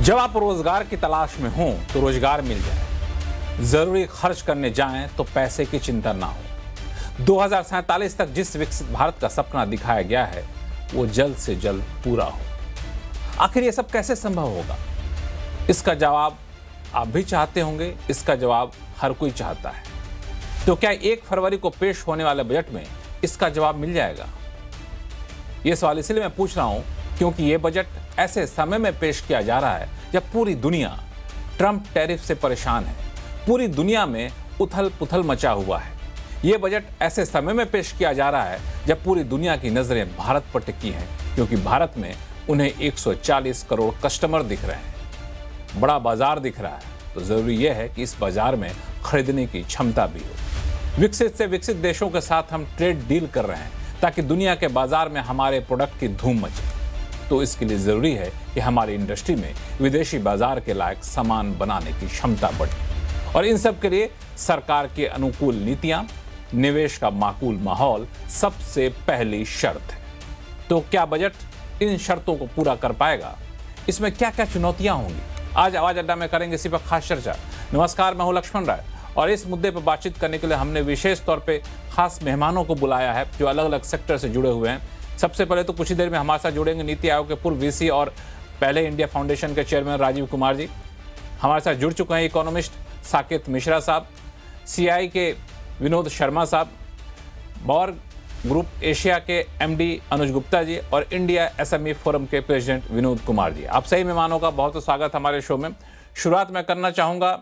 जब आप रोजगार की तलाश में हों तो रोजगार मिल जाए, जरूरी खर्च करने जाएं तो पैसे की चिंता ना हो। 2047 तक जिस विकसित भारत का सपना दिखाया गया है वो जल्द से जल्द पूरा हो। आखिर ये सब कैसे संभव होगा? इसका जवाब आप भी चाहते होंगे, इसका जवाब हर कोई चाहता है। तो क्या 1 फरवरी को पेश होने वाले बजट में इसका जवाब मिल जाएगा? ये सवाल इसलिए मैं पूछ रहा हूं क्योंकि ये बजट ऐसे समय में पेश किया जा रहा है जब पूरी दुनिया ट्रंप टैरिफ से परेशान है। पूरी दुनिया में उथल पुथल मचा हुआ है। ये बजट ऐसे समय में पेश किया जा रहा है जब पूरी दुनिया की नजरें भारत पर टिकी हैं, क्योंकि भारत में उन्हें 140 करोड़ कस्टमर दिख रहे हैं, बड़ा बाजार दिख रहा है। तो जरूरी यह है कि इस बाजार में खरीदने की क्षमता भी हो। विकसित से विकसित देशों के साथ हम ट्रेड डील कर रहे हैं ताकि दुनिया के बाजार में हमारे प्रोडक्ट की धूम मचे। तो इसके लिए जरूरी है कि हमारी इंडस्ट्री में विदेशी बाजार के लायक सामान बनाने की क्षमता बढ़े, और इन सब के लिए सरकार की अनुकूल नीतियां, निवेश का माकूल माहौल सबसे पहली शर्त है। तो क्या बजट इन शर्तों को पूरा कर पाएगा? इसमें क्या क्या चुनौतियां होंगी? आज आवाज अड्डा में करेंगे इसी पर खास चर्चा। नमस्कार, मैं हूं लक्ष्मण राय और इस मुद्दे पर बातचीत करने के लिए हमने विशेष तौर पे खास मेहमानों को बुलाया है जो अलग अलग सेक्टर से जुड़े हुए हैं। सबसे पहले तो कुछ ही देर में हमारे साथ जुड़ेंगे नीति आयोग के पूर्व वीसी और पहले इंडिया फाउंडेशन के चेयरमैन राजीव कुमार जी। हमारे साथ जुड़ चुके हैं इकोनॉमिस्ट साकेत मिश्रा साहब, सीआई के विनोद शर्मा साहब, बॉर्ग ग्रुप एशिया के एमडी अनुज गुप्ता जी और इंडिया एसएमई फोरम के प्रेसिडेंट विनोद कुमार जी। आप सही मेहमानों का बहुत स्वागत हमारे शो में। शुरुआत मैं करना चाहूँगा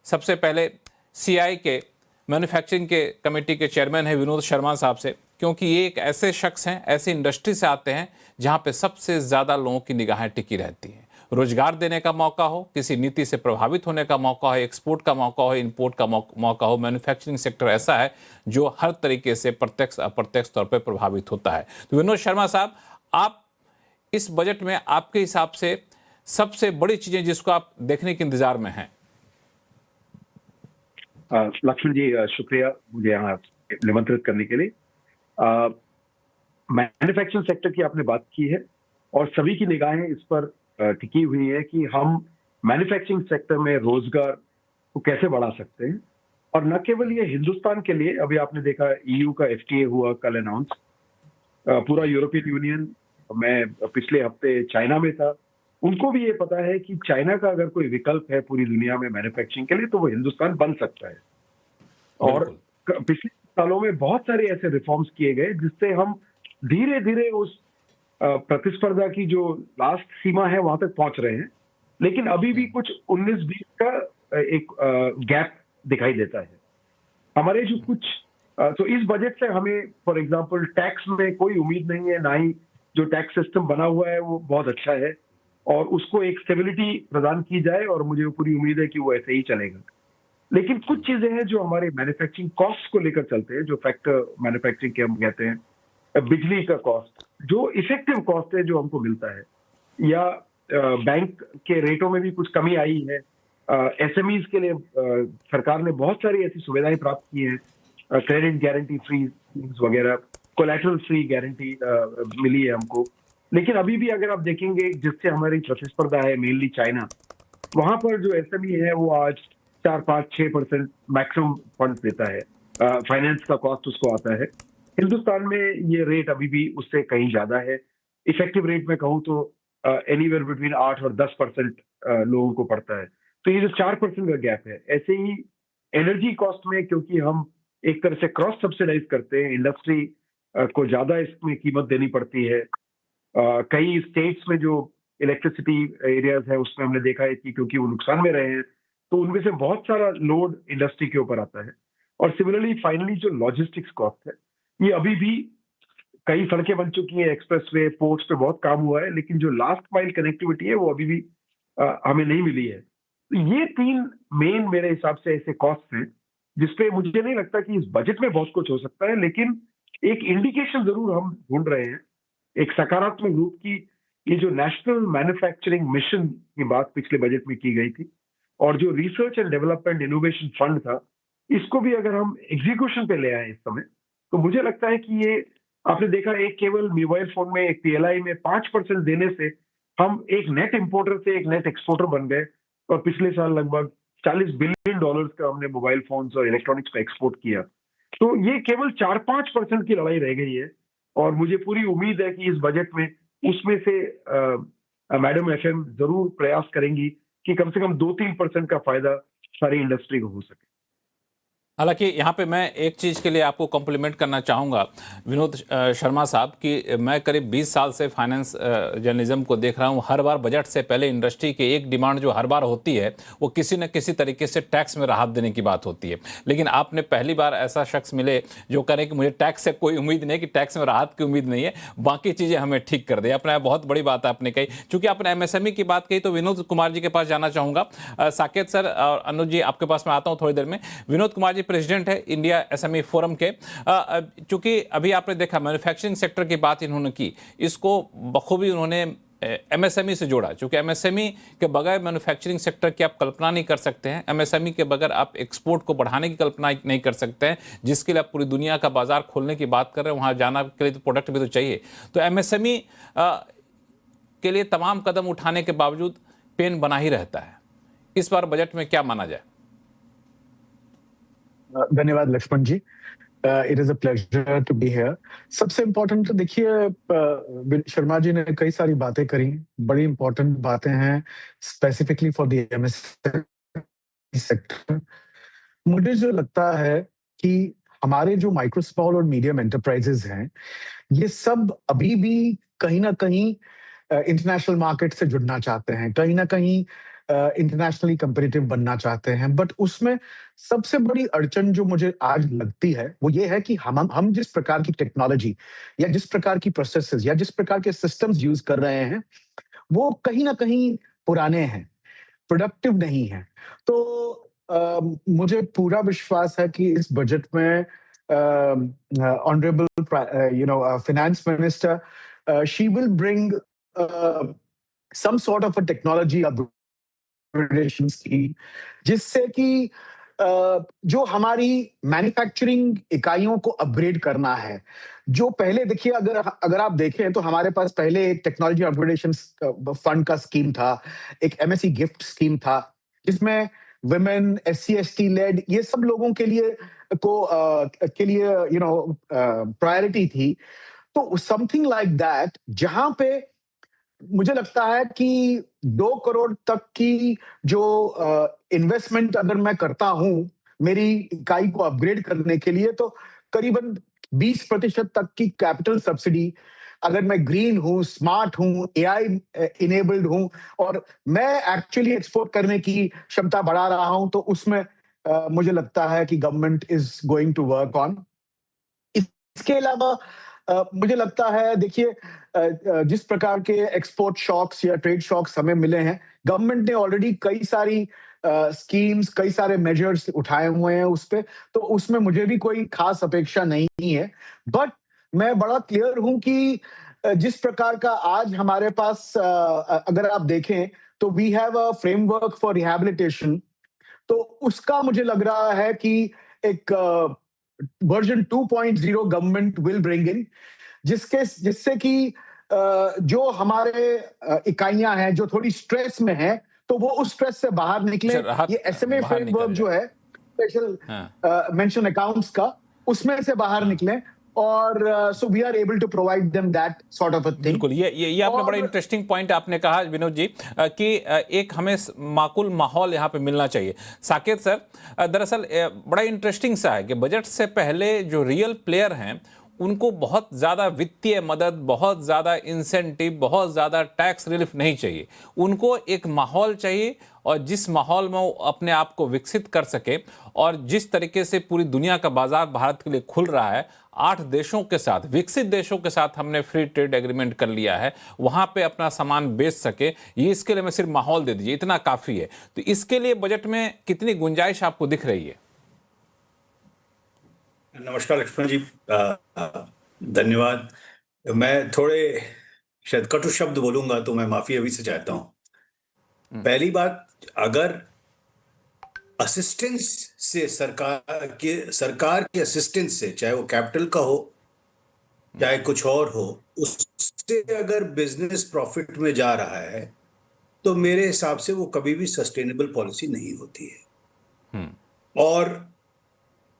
सबसे पहले सीआई के मैन्युफैक्चरिंग के कमेटी के चेयरमैन है विनोद शर्मा साहब से, क्योंकि ये एक ऐसे शख्स हैं, ऐसी इंडस्ट्री से आते हैं जहां पे सबसे ज़्यादा लोगों की निगाहें टिकी रहती हैं। रोजगार देने का मौका हो, किसी नीति से प्रभावित होने का मौका हो, एक्सपोर्ट का मौका हो, इंपोर्ट का मौका हो, मैन्युफैक्चरिंग सेक्टर ऐसा है जो हर तरीके से प्रत्यक्ष अप्रत्यक्ष तौर पर प्रभावित होता है। तो विनोद शर्मा साहब, आप इस बजट में आपके हिसाब से सबसे बड़ी चीज़ें जिसको आप देखने के इंतजार में हैं? लक्ष्मण जी, शुक्रिया मुझे यहाँ निमंत्रित करने के लिए। मैन्युफैक्चरिंग सेक्टर की आपने बात की है और सभी की निगाहें इस पर टिकी हुई है कि हम मैन्युफैक्चरिंग सेक्टर में रोजगार को कैसे बढ़ा सकते हैं। और न केवल ये हिंदुस्तान के लिए, अभी आपने देखा ईयू का एफटीए हुआ कल अनाउंस, पूरा यूरोपियन यूनियन, मैं पिछले हफ्ते चाइना में था, उनको भी ये पता है कि चाइना का अगर कोई विकल्प है पूरी दुनिया में मैन्युफैक्चरिंग के लिए तो वो हिंदुस्तान बन सकता है। और पिछले सालों में बहुत सारे ऐसे रिफॉर्म्स किए गए जिससे हम धीरे धीरे उस प्रतिस्पर्धा की जो लास्ट सीमा है वहां तक पहुंच रहे हैं, लेकिन अभी भी कुछ 19-20 का एक गैप दिखाई देता है हमारे जो कुछ। तो इस बजट से हमें फॉर एग्जांपल टैक्स में कोई उम्मीद नहीं है, ना ही जो टैक्स सिस्टम बना हुआ है वो बहुत अच्छा है और उसको एक स्टेबिलिटी प्रदान की जाए, और मुझे पूरी उम्मीद है कि वो ऐसे ही चलेगा। लेकिन कुछ चीजें हैं जो हमारे मैन्युफैक्चरिंग कॉस्ट को लेकर चलते हैं, जो फैक्टर मैन्युफैक्चरिंग के हम कहते हैं, बिजली का कॉस्ट, जो इफेक्टिव कॉस्ट है जो हमको मिलता है, या बैंक के रेटों में भी कुछ कमी आई है। एसएमईज के लिए सरकार ने बहुत सारी ऐसी सुविधाएं प्राप्त की हैं, क्रेडिट गारंटी फ्री वगैरह, कोलैटरल फ्री गारंटी मिली है हमको। लेकिन अभी भी अगर आप देखेंगे जिससे हमारी प्रतिस्पर्धा है मेनली चाइना, वहां पर जो एसएमई है वो आज 4-5-6% मैक्सिमम फंड्स देता है, फाइनेंस का कॉस्ट उसको आता है। हिंदुस्तान में ये रेट अभी भी उससे कहीं ज्यादा है। इफेक्टिव रेट में कहूँ तो एनीवेयर बिटवीन 8 और 10% लोगों को पड़ता है। तो ये जो 4% का गैप है, ऐसे ही एनर्जी कॉस्ट में, क्योंकि हम एक तरह से क्रॉस सब्सिडाइज करते हैं, इंडस्ट्री को ज्यादा इसमें कीमत देनी पड़ती है। कई स्टेट्स में जो इलेक्ट्रिसिटी एरियाज है उसमें हमने देखा है कि क्योंकि वो नुकसान में रहे हैं तो उनमें से बहुत सारा लोड इंडस्ट्री के ऊपर आता है। और सिमिलरली फाइनली जो लॉजिस्टिक्स कॉस्ट है, ये अभी भी, कई सड़कें बन चुकी हैं, एक्सप्रेसवे, पोर्ट्स पे बहुत काम हुआ है, लेकिन जो लास्ट माइल कनेक्टिविटी है वो अभी भी हमें नहीं मिली है। तो ये 3 मेन मेरे हिसाब से ऐसे कॉस्ट हैं जिसपे मुझे नहीं लगता कि इस बजट में बहुत कुछ हो सकता है, लेकिन एक इंडिकेशन जरूर हम ढूंढ रहे हैं, एक सकारात्मक रूप की। ये जो नेशनल मैन्युफैक्चरिंग मिशन की बात पिछले बजट में की गई थी, और जो research and development innovation fund था, इसको भी अगर हम एग्जीक्यूशन पे ले आए इस समय, तो मुझे लगता है कि ये, आपने देखा, एक केवल मोबाइल फोन में, एक पीएलआई में 5% देने से हम एक नेट इंपोर्टर से एक नेट एक्सपोर्टर बन गए और पिछले साल लगभग $40 बिलियन का हमने मोबाइल फोन्स और इलेक्ट्रॉनिक्स को एक्सपोर्ट किया। तो ये केवल 4-5% की लड़ाई रह गई है और मुझे पूरी उम्मीद है कि इस बजट में उसमें से मैडम एफएम जरूर प्रयास करेंगी कि कम से कम 2-3% का फायदा सारी इंडस्ट्री को हो सके। हालांकि यहाँ पे मैं एक चीज़ के लिए आपको कॉम्प्लीमेंट करना चाहूँगा विनोद शर्मा साहब कि मैं करीब 20 साल से फाइनेंस जर्नलिज्म को देख रहा हूँ। हर बार बजट से पहले इंडस्ट्री की एक डिमांड जो हर बार होती है वो किसी न किसी तरीके से टैक्स में राहत देने की बात होती है। लेकिन आपने पहली बार ऐसा शख्स मिले जो कह रहे हैं कि मुझे टैक्स से कोई उम्मीद नहीं, कि टैक्स में राहत की उम्मीद नहीं है, बाकी चीज़ें हमें ठीक कर दे। अपना बहुत बड़ी बात आपने कही। चूँकि आपने एमएसएमई की बात कही तो विनोद कुमार जी के पास जाना चाहूँगा। साकेत सर और अनुज जी आपके पास मैं आता हूँ थोड़ी देर में। विनोद कुमार जी प्रेसिडेंट है इंडिया एसएमई फोरम के। चूंकि अभी आपने देखा मैन्युफैक्चरिंग सेक्टर की बात इन्होंने की, इसको बखूबी उन्होंने एमएसएमई से जोड़ा। चूंकि एमएसएमई के बगैर मैन्युफैक्चरिंग सेक्टर की आप कल्पना नहीं कर सकते हैं, एमएसएमई के बगैर आप एक्सपोर्ट को बढ़ाने की कल्पना नहीं कर सकते हैं, जिसके लिए आप पूरी दुनिया का बाजार खोलने की बात कर रहे हैं। वहां जाना के लिए तो प्रोडक्ट भी तो चाहिए। तो एमएसएमई के लिए तमाम कदम उठाने के बावजूद पेन बना ही रहता है। इस बार बजट में क्या माना जाए? धन्यवाद Laxman ji. It is a pleasure to be here. सबसे इम्पोर्टेंट तो देखिए, शर्मा जी ने कई सारी बातें करी, बड़ी इंपॉर्टेंट बातें हैं specifically for the MSME sector. मुझे जो लगता है कि हमारे जो माइक्रो स्मॉल और मीडियम एंटरप्राइजेस हैं, ये सब अभी भी कहीं ना कहीं इंटरनेशनल मार्केट से जुड़ना चाहते हैं, कहीं ना कहीं इंटरनेशनली कंपेटिटिव बनना चाहते हैं। बट उसमें सबसे बड़ी अड़चन जो मुझे आज लगती है वो ये है कि हम जिस प्रकार की टेक्नोलॉजी या जिस प्रकार की प्रोसेसेस या जिस प्रकार के सिस्टम्स यूज कर रहे हैं वो कहीं ना कहीं पुराने हैं, प्रोडक्टिव नहीं है। तो मुझे पूरा विश्वास है कि इस बजट में honourable finance minister she will bring some sort of a technology upgradations की, जिससे कि जो हमारी मैन्युफैक्चरिंग इकाइयों को अपग्रेड करना है। जो पहले देखिए, अगर आप देखें तो हमारे पास पहले एक टेक्नोलॉजी अपग्रेडेशन फंड का स्कीम था, एक एमएससी गिफ्ट स्कीम था, जिसमें वुमेन, एससी एसटी लेड ये सब लोगों के लिए प्रायोरिटी थी। तो समथिंग लाइक दैट, जहां पे मुझे लगता है कि 2 करोड़ तक की जो इन्वेस्टमेंट अगर मैं करता हूं मेरी इकाई को अपग्रेड करने के लिए, तो करीबन 20% तक की कैपिटल सब्सिडी, अगर मैं ग्रीन हूं, स्मार्ट हूं, एआई इनेबल्ड हूं और मैं एक्चुअली एक्सपोर्ट करने की क्षमता बढ़ा रहा हूं, तो उसमें मुझे लगता है कि government is going to work on. इसके अलावा मुझे लगता है, देखिए, जिस प्रकार के एक्सपोर्ट शॉक्स या ट्रेड शॉक्स हमें मिले हैं, गवर्नमेंट ने ऑलरेडी कई सारी स्कीम्स, कई सारे मेजर्स उठाए हुए हैं उस पे, तो उसमें मुझे भी कोई खास अपेक्षा नहीं है। बट मैं बड़ा क्लियर हूं कि जिस प्रकार का आज हमारे पास अगर आप देखें तो we have a framework for rehabilitation, तो उसका मुझे लग रहा है कि एक version 2.0 government will bring in, जिससे कि जो हमारे इकाइयां हैं जो थोड़ी स्ट्रेस में हैं, तो वो उस स्ट्रेस से बाहर निकले। ये एसएमए फ्रेमवर्क जो है स्पेशल मेंशन अकाउंट्स का, उसमें से बाहर निकले और so we are able to provide them that sort of a thing. बिल्कुल, ये आपने बड़ा इंटरेस्टिंग पॉइंट आपने कहा विनोद जी, कि एक हमें माकूल माहौल यहाँ पे मिलना चाहिए। साकेत सर, दरअसल बड़ा इंटरेस्टिंग सा है कि बजट से पहले जो रियल प्लेयर हैं उनको बहुत ज़्यादा वित्तीय मदद, बहुत ज़्यादा इंसेंटिव, बहुत ज़्यादा टैक्स रिलीफ नहीं चाहिए। उनको एक माहौल चाहिए और जिस माहौल में वो अपने आप को विकसित कर सके। और जिस तरीके से पूरी दुनिया का बाजार भारत के लिए खुल रहा है, 8 देशों के साथ, विकसित देशों के साथ हमने फ्री ट्रेड एग्रीमेंट कर लिया है, वहां पे अपना सामान बेच सके, ये इसके लिए मैं सिर्फ माहौल दे दीजिए, इतना काफ़ी है। तो इसके लिए बजट में कितनी गुंजाइश आपको दिख रही है? नमस्कार लक्ष्मण जी, धन्यवाद। मैं थोड़े शायद कटु शब्द बोलूंगा तो मैं माफी अभी से चाहता हूं। पहली बात, अगर असिस्टेंस से सरकार के असिस्टेंस से, चाहे वो कैपिटल का हो चाहे कुछ और हो, उससे से अगर बिजनेस प्रॉफिट में जा रहा है तो मेरे हिसाब से वो कभी भी सस्टेनेबल पॉलिसी नहीं होती है। और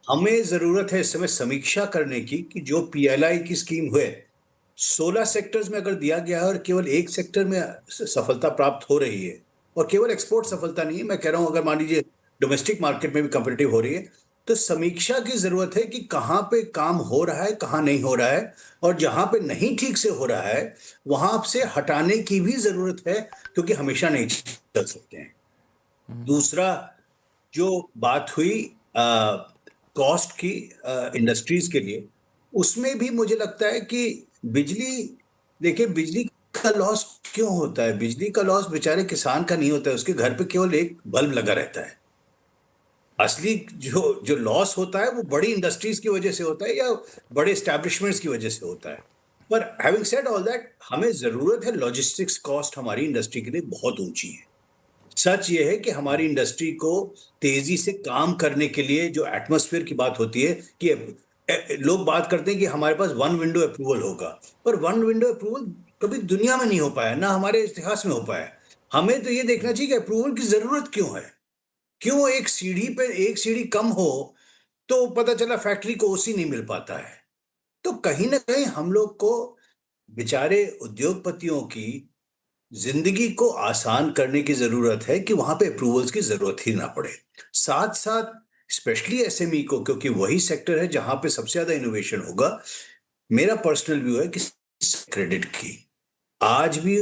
हमें जरूरत है इस समय समीक्षा करने की कि जो पीएलआई की स्कीम हुए 16 सेक्टर्स में अगर दिया गया है और केवल एक सेक्टर में सफलता प्राप्त हो रही है, और केवल एक्सपोर्ट सफलता नहीं है, मैं कह रहा हूं अगर मान लीजिए डोमेस्टिक मार्केट में भी कॉम्पिटिटिव हो रही है, तो समीक्षा की जरूरत है कि कहां पे काम हो रहा है, कहां नहीं हो रहा है, और जहां पे नहीं ठीक से हो रहा है वहां से हटाने की भी जरूरत है, क्योंकि हमेशा नहीं चल सकते हैं। दूसरा जो बात हुई कॉस्ट की इंडस्ट्रीज के लिए, उसमें भी मुझे लगता है कि बिजली, देखिए बिजली का लॉस क्यों होता है? बिजली का लॉस बेचारे किसान का नहीं होता है, उसके घर पे केवल एक बल्ब लगा रहता है। असली जो जो लॉस होता है वो बड़ी इंडस्ट्रीज की वजह से होता है या बड़े एस्टैब्लिशमेंट्स की वजह से होता है। पर हैविंग सेड ऑल दैट, हमें जरूरत है, लॉजिस्टिक्स कॉस्ट हमारी इंडस्ट्री के लिए बहुत ऊंची है। सच ये है कि हमारी इंडस्ट्री को तेजी से काम करने के लिए जो एटमॉस्फेयर की बात होती है कि लोग बात करते हैं कि हमारे पास वन विंडो अप्रूवल होगा, पर वन विंडो अप्रूवल कभी दुनिया में नहीं हो पाया, ना हमारे इतिहास में हो पाया। हमें तो ये देखना चाहिए कि अप्रूवल की जरूरत क्यों है, क्यों एक सीढ़ी पे एक सीढ़ी कम हो तो पता चला फैक्ट्री को ओसी नहीं मिल पाता है। तो कहीं ना कहीं हम लोग को बेचारे उद्योगपतियों की जिंदगी को आसान करने की जरूरत है कि वहां पे अप्रूवल्स की जरूरत ही ना पड़े। साथ साथ स्पेशली एसएमई को, क्योंकि वही सेक्टर है जहां पे सबसे ज्यादा इनोवेशन होगा, मेरा पर्सनल व्यू है कि क्रेडिट की, आज भी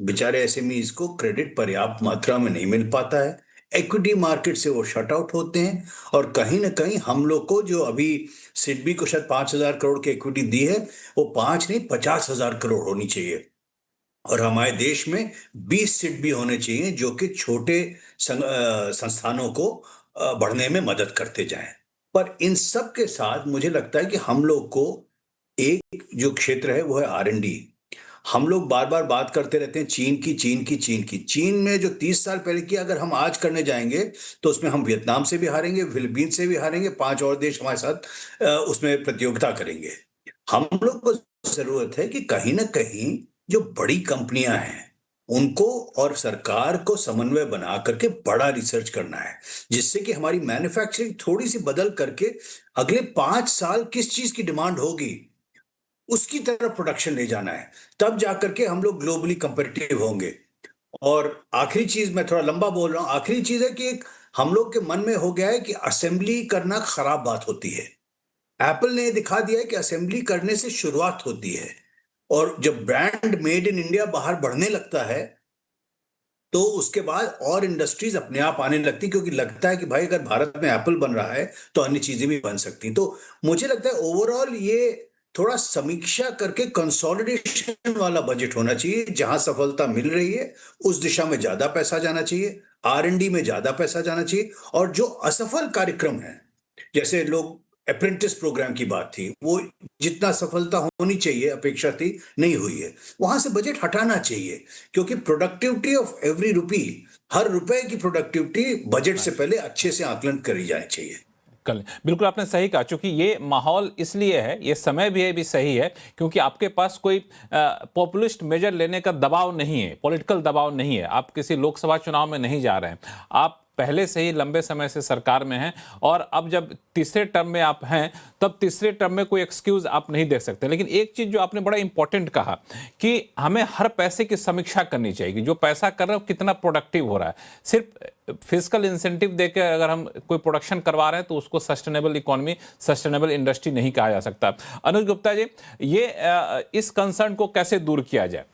बेचारे एसएमईज को क्रेडिट पर्याप्त मात्रा में नहीं मिल पाता है। इक्विटी मार्केट से वो शट आउट होते हैं, और कहीं ना कहीं हम लोग को जो अभी सिडबी को शायद 5,000 करोड़ की इक्विटी दी है, वो 5 नहीं 50,000 करोड़ होनी चाहिए। और हमारे देश में 20 सीट भी होने चाहिए जो कि छोटे संस्थानों को बढ़ने में मदद करते जाएं। पर इन सब के साथ मुझे लगता है कि हम लोग को एक जो क्षेत्र है वो है आर&डी। हम लोग बार बार बात करते रहते हैं चीन की, चीन की, चीन की। चीन में जो 30 साल पहले की अगर हम आज करने जाएंगे तो उसमें हम वियतनाम से भी हारेंगे, फिलीपीन से भी हारेंगे, 5 और देश हमारे साथ उसमें प्रतियोगिता करेंगे। हम लोग को जरूरत है कि कहीं ना कहीं जो बड़ी कंपनियां हैं उनको और सरकार को समन्वय बना करके बड़ा रिसर्च करना है, जिससे कि हमारी मैन्युफैक्चरिंग थोड़ी सी बदल करके अगले 5 साल किस चीज की डिमांड होगी उसकी तरफ प्रोडक्शन ले जाना है, तब जाकर के हम लोग ग्लोबली कंपेटिटिव होंगे। और आखिरी चीज, मैं थोड़ा लंबा बोल रहा हूं, आखिरी चीज है कि हम लोग के मन में हो गया है कि असेंबली करना खराब बात होती है। एप्पल ने दिखा दिया है कि असेंबली करने से शुरुआत होती है, और जब ब्रांड मेड इन इंडिया बाहर बढ़ने लगता है तो उसके बाद और इंडस्ट्रीज अपने आप आने लगती, क्योंकि लगता है कि भाई अगर भारत में एप्पल बन रहा है तो अन्य चीजें भी बन सकती। तो मुझे लगता है ओवरऑल ये थोड़ा समीक्षा करके कंसोलिडेशन वाला बजट होना चाहिए, जहां सफलता मिल रही है उस दिशा में ज्यादा पैसा जाना चाहिए, आर&डी में ज्यादा पैसा जाना चाहिए, और जो असफल कार्यक्रम है, जैसे लोग अप्रेंटिस प्रोग्राम की बात थी, वो जितना सफलता होनी चाहिए अपेक्षा थी नहीं हुई है, वहां से बजट हटाना चाहिए, क्योंकि प्रोडक्टिविटी ऑफ एवरी रुपी, हर रुपए की प्रोडक्टिविटी बजट से पहले अच्छे से आकलन करी जानी चाहिए। बिल्कुल आपने सही कहा, क्योंकि ये माहौल इसलिए है, ये समय भी सही है, क्योंकि आपके पास कोई पॉपुलिस्ट मेजर लेने का दबाव नहीं है, पॉलिटिकल दबाव नहीं है, आप किसी लोकसभा चुनाव में नहीं जा रहे हैं, आप पहले से ही लंबे समय से सरकार में हैं, और अब जब तीसरे टर्म में आप हैं तब तीसरे टर्म में कोई एक्सक्यूज आप नहीं दे सकते। लेकिन एक चीज जो आपने बड़ा इंपॉर्टेंट कहा कि हमें हर पैसे की समीक्षा करनी चाहिए, जो पैसा कर रहे हो कितना प्रोडक्टिव हो रहा है। सिर्फ फिजिकल इंसेंटिव देकर अगर हम कोई प्रोडक्शन करवा रहे हैं तो उसको सस्टेनेबल इकोनॉमी, सस्टेनेबल इंडस्ट्री नहीं कहा जा सकता। अनुज गुप्ता जी, ये इस कंसर्न को कैसे दूर किया जाए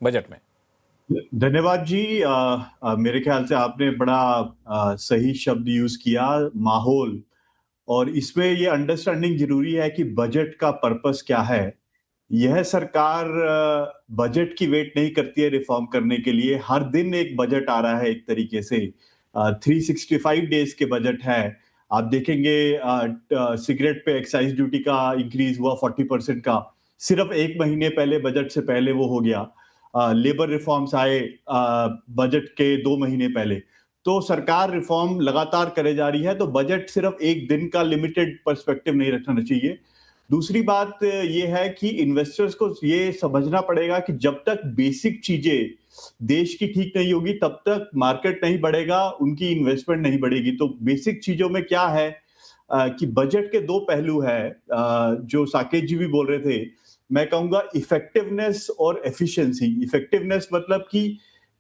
बजट में? धन्यवाद जी। मेरे ख्याल से आपने बड़ा सही शब्द यूज किया, माहौल, और इसमें ये अंडरस्टैंडिंग जरूरी है कि बजट का पर्पस क्या है। यह सरकार बजट की वेट नहीं करती है रिफॉर्म करने के लिए, हर दिन एक बजट आ रहा है, एक तरीके से 365 डेज के बजट है। आप देखेंगे सिगरेट पे एक्साइज ड्यूटी का इंक्रीज हुआ 40% का, सिर्फ 1 महीने पहले बजट से पहले वो हो गया। लेबर रिफॉर्म्स आए बजट के 2 महीने पहले। तो सरकार रिफॉर्म लगातार करे जा रही है, तो बजट सिर्फ एक दिन का लिमिटेड पर्सपेक्टिव नहीं रखना चाहिए। दूसरी बात ये है कि इन्वेस्टर्स को ये समझना पड़ेगा कि जब तक बेसिक चीजें देश की ठीक नहीं होगी तब तक मार्केट नहीं बढ़ेगा, उनकी इन्वेस्टमेंट नहीं बढ़ेगी। तो बेसिक चीजों में क्या है कि बजट के दो पहलू है, जो साकेत जी भी बोल रहे थे। मैं कहूंगा इफेक्टिवनेस और एफिशिएंसी। इफेक्टिवनेस मतलब कि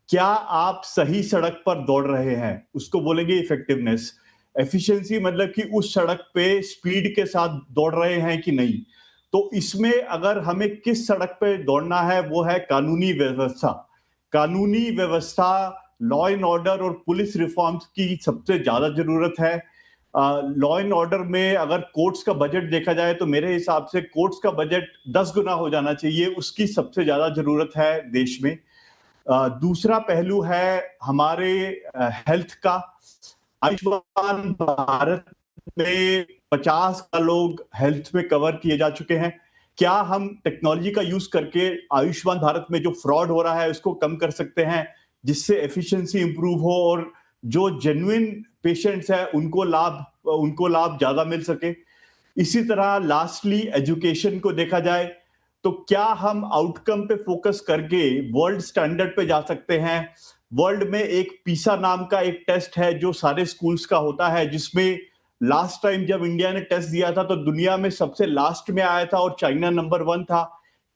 क्या आप सही सड़क पर दौड़ रहे हैं, उसको बोलेंगे इफेक्टिवनेस। एफिशिएंसी मतलब कि उस सड़क पे स्पीड के साथ दौड़ रहे हैं कि नहीं। तो इसमें अगर हमें किस सड़क पे दौड़ना है वो है कानूनी व्यवस्था। कानूनी व्यवस्था, लॉ एंड ऑर्डर और पुलिस रिफॉर्म्स की सबसे ज्यादा जरूरत है। लॉ एंड ऑर्डर में अगर कोर्ट्स का बजट देखा जाए तो मेरे हिसाब से कोर्ट्स का बजट 10 गुना हो जाना चाहिए, उसकी सबसे ज्यादा जरूरत है देश में। दूसरा पहलू है हमारे हेल्थ का। आयुष्मान भारत में 50 का लोग हेल्थ में कवर किए जा चुके हैं। क्या हम टेक्नोलॉजी का यूज करके आयुष्मान भारत में जो फ्रॉड हो रहा है उसको कम कर सकते हैं, जिससे एफिशिएंसी इंप्रूव हो और जो जेन्युइन पेशेंट्स है उनको लाभ ज्यादा मिल सके। इसी तरह लास्टली एजुकेशन को देखा जाए तो क्या हम आउटकम पे फोकस करके वर्ल्ड स्टैंडर्ड पे जा सकते हैं। वर्ल्ड में एक पीसा नाम का एक टेस्ट है जो सारे स्कूल्स का होता है, जिसमें लास्ट टाइम जब इंडिया ने टेस्ट दिया था तो दुनिया में सबसे लास्ट में आया था और चाइना नंबर 1 था।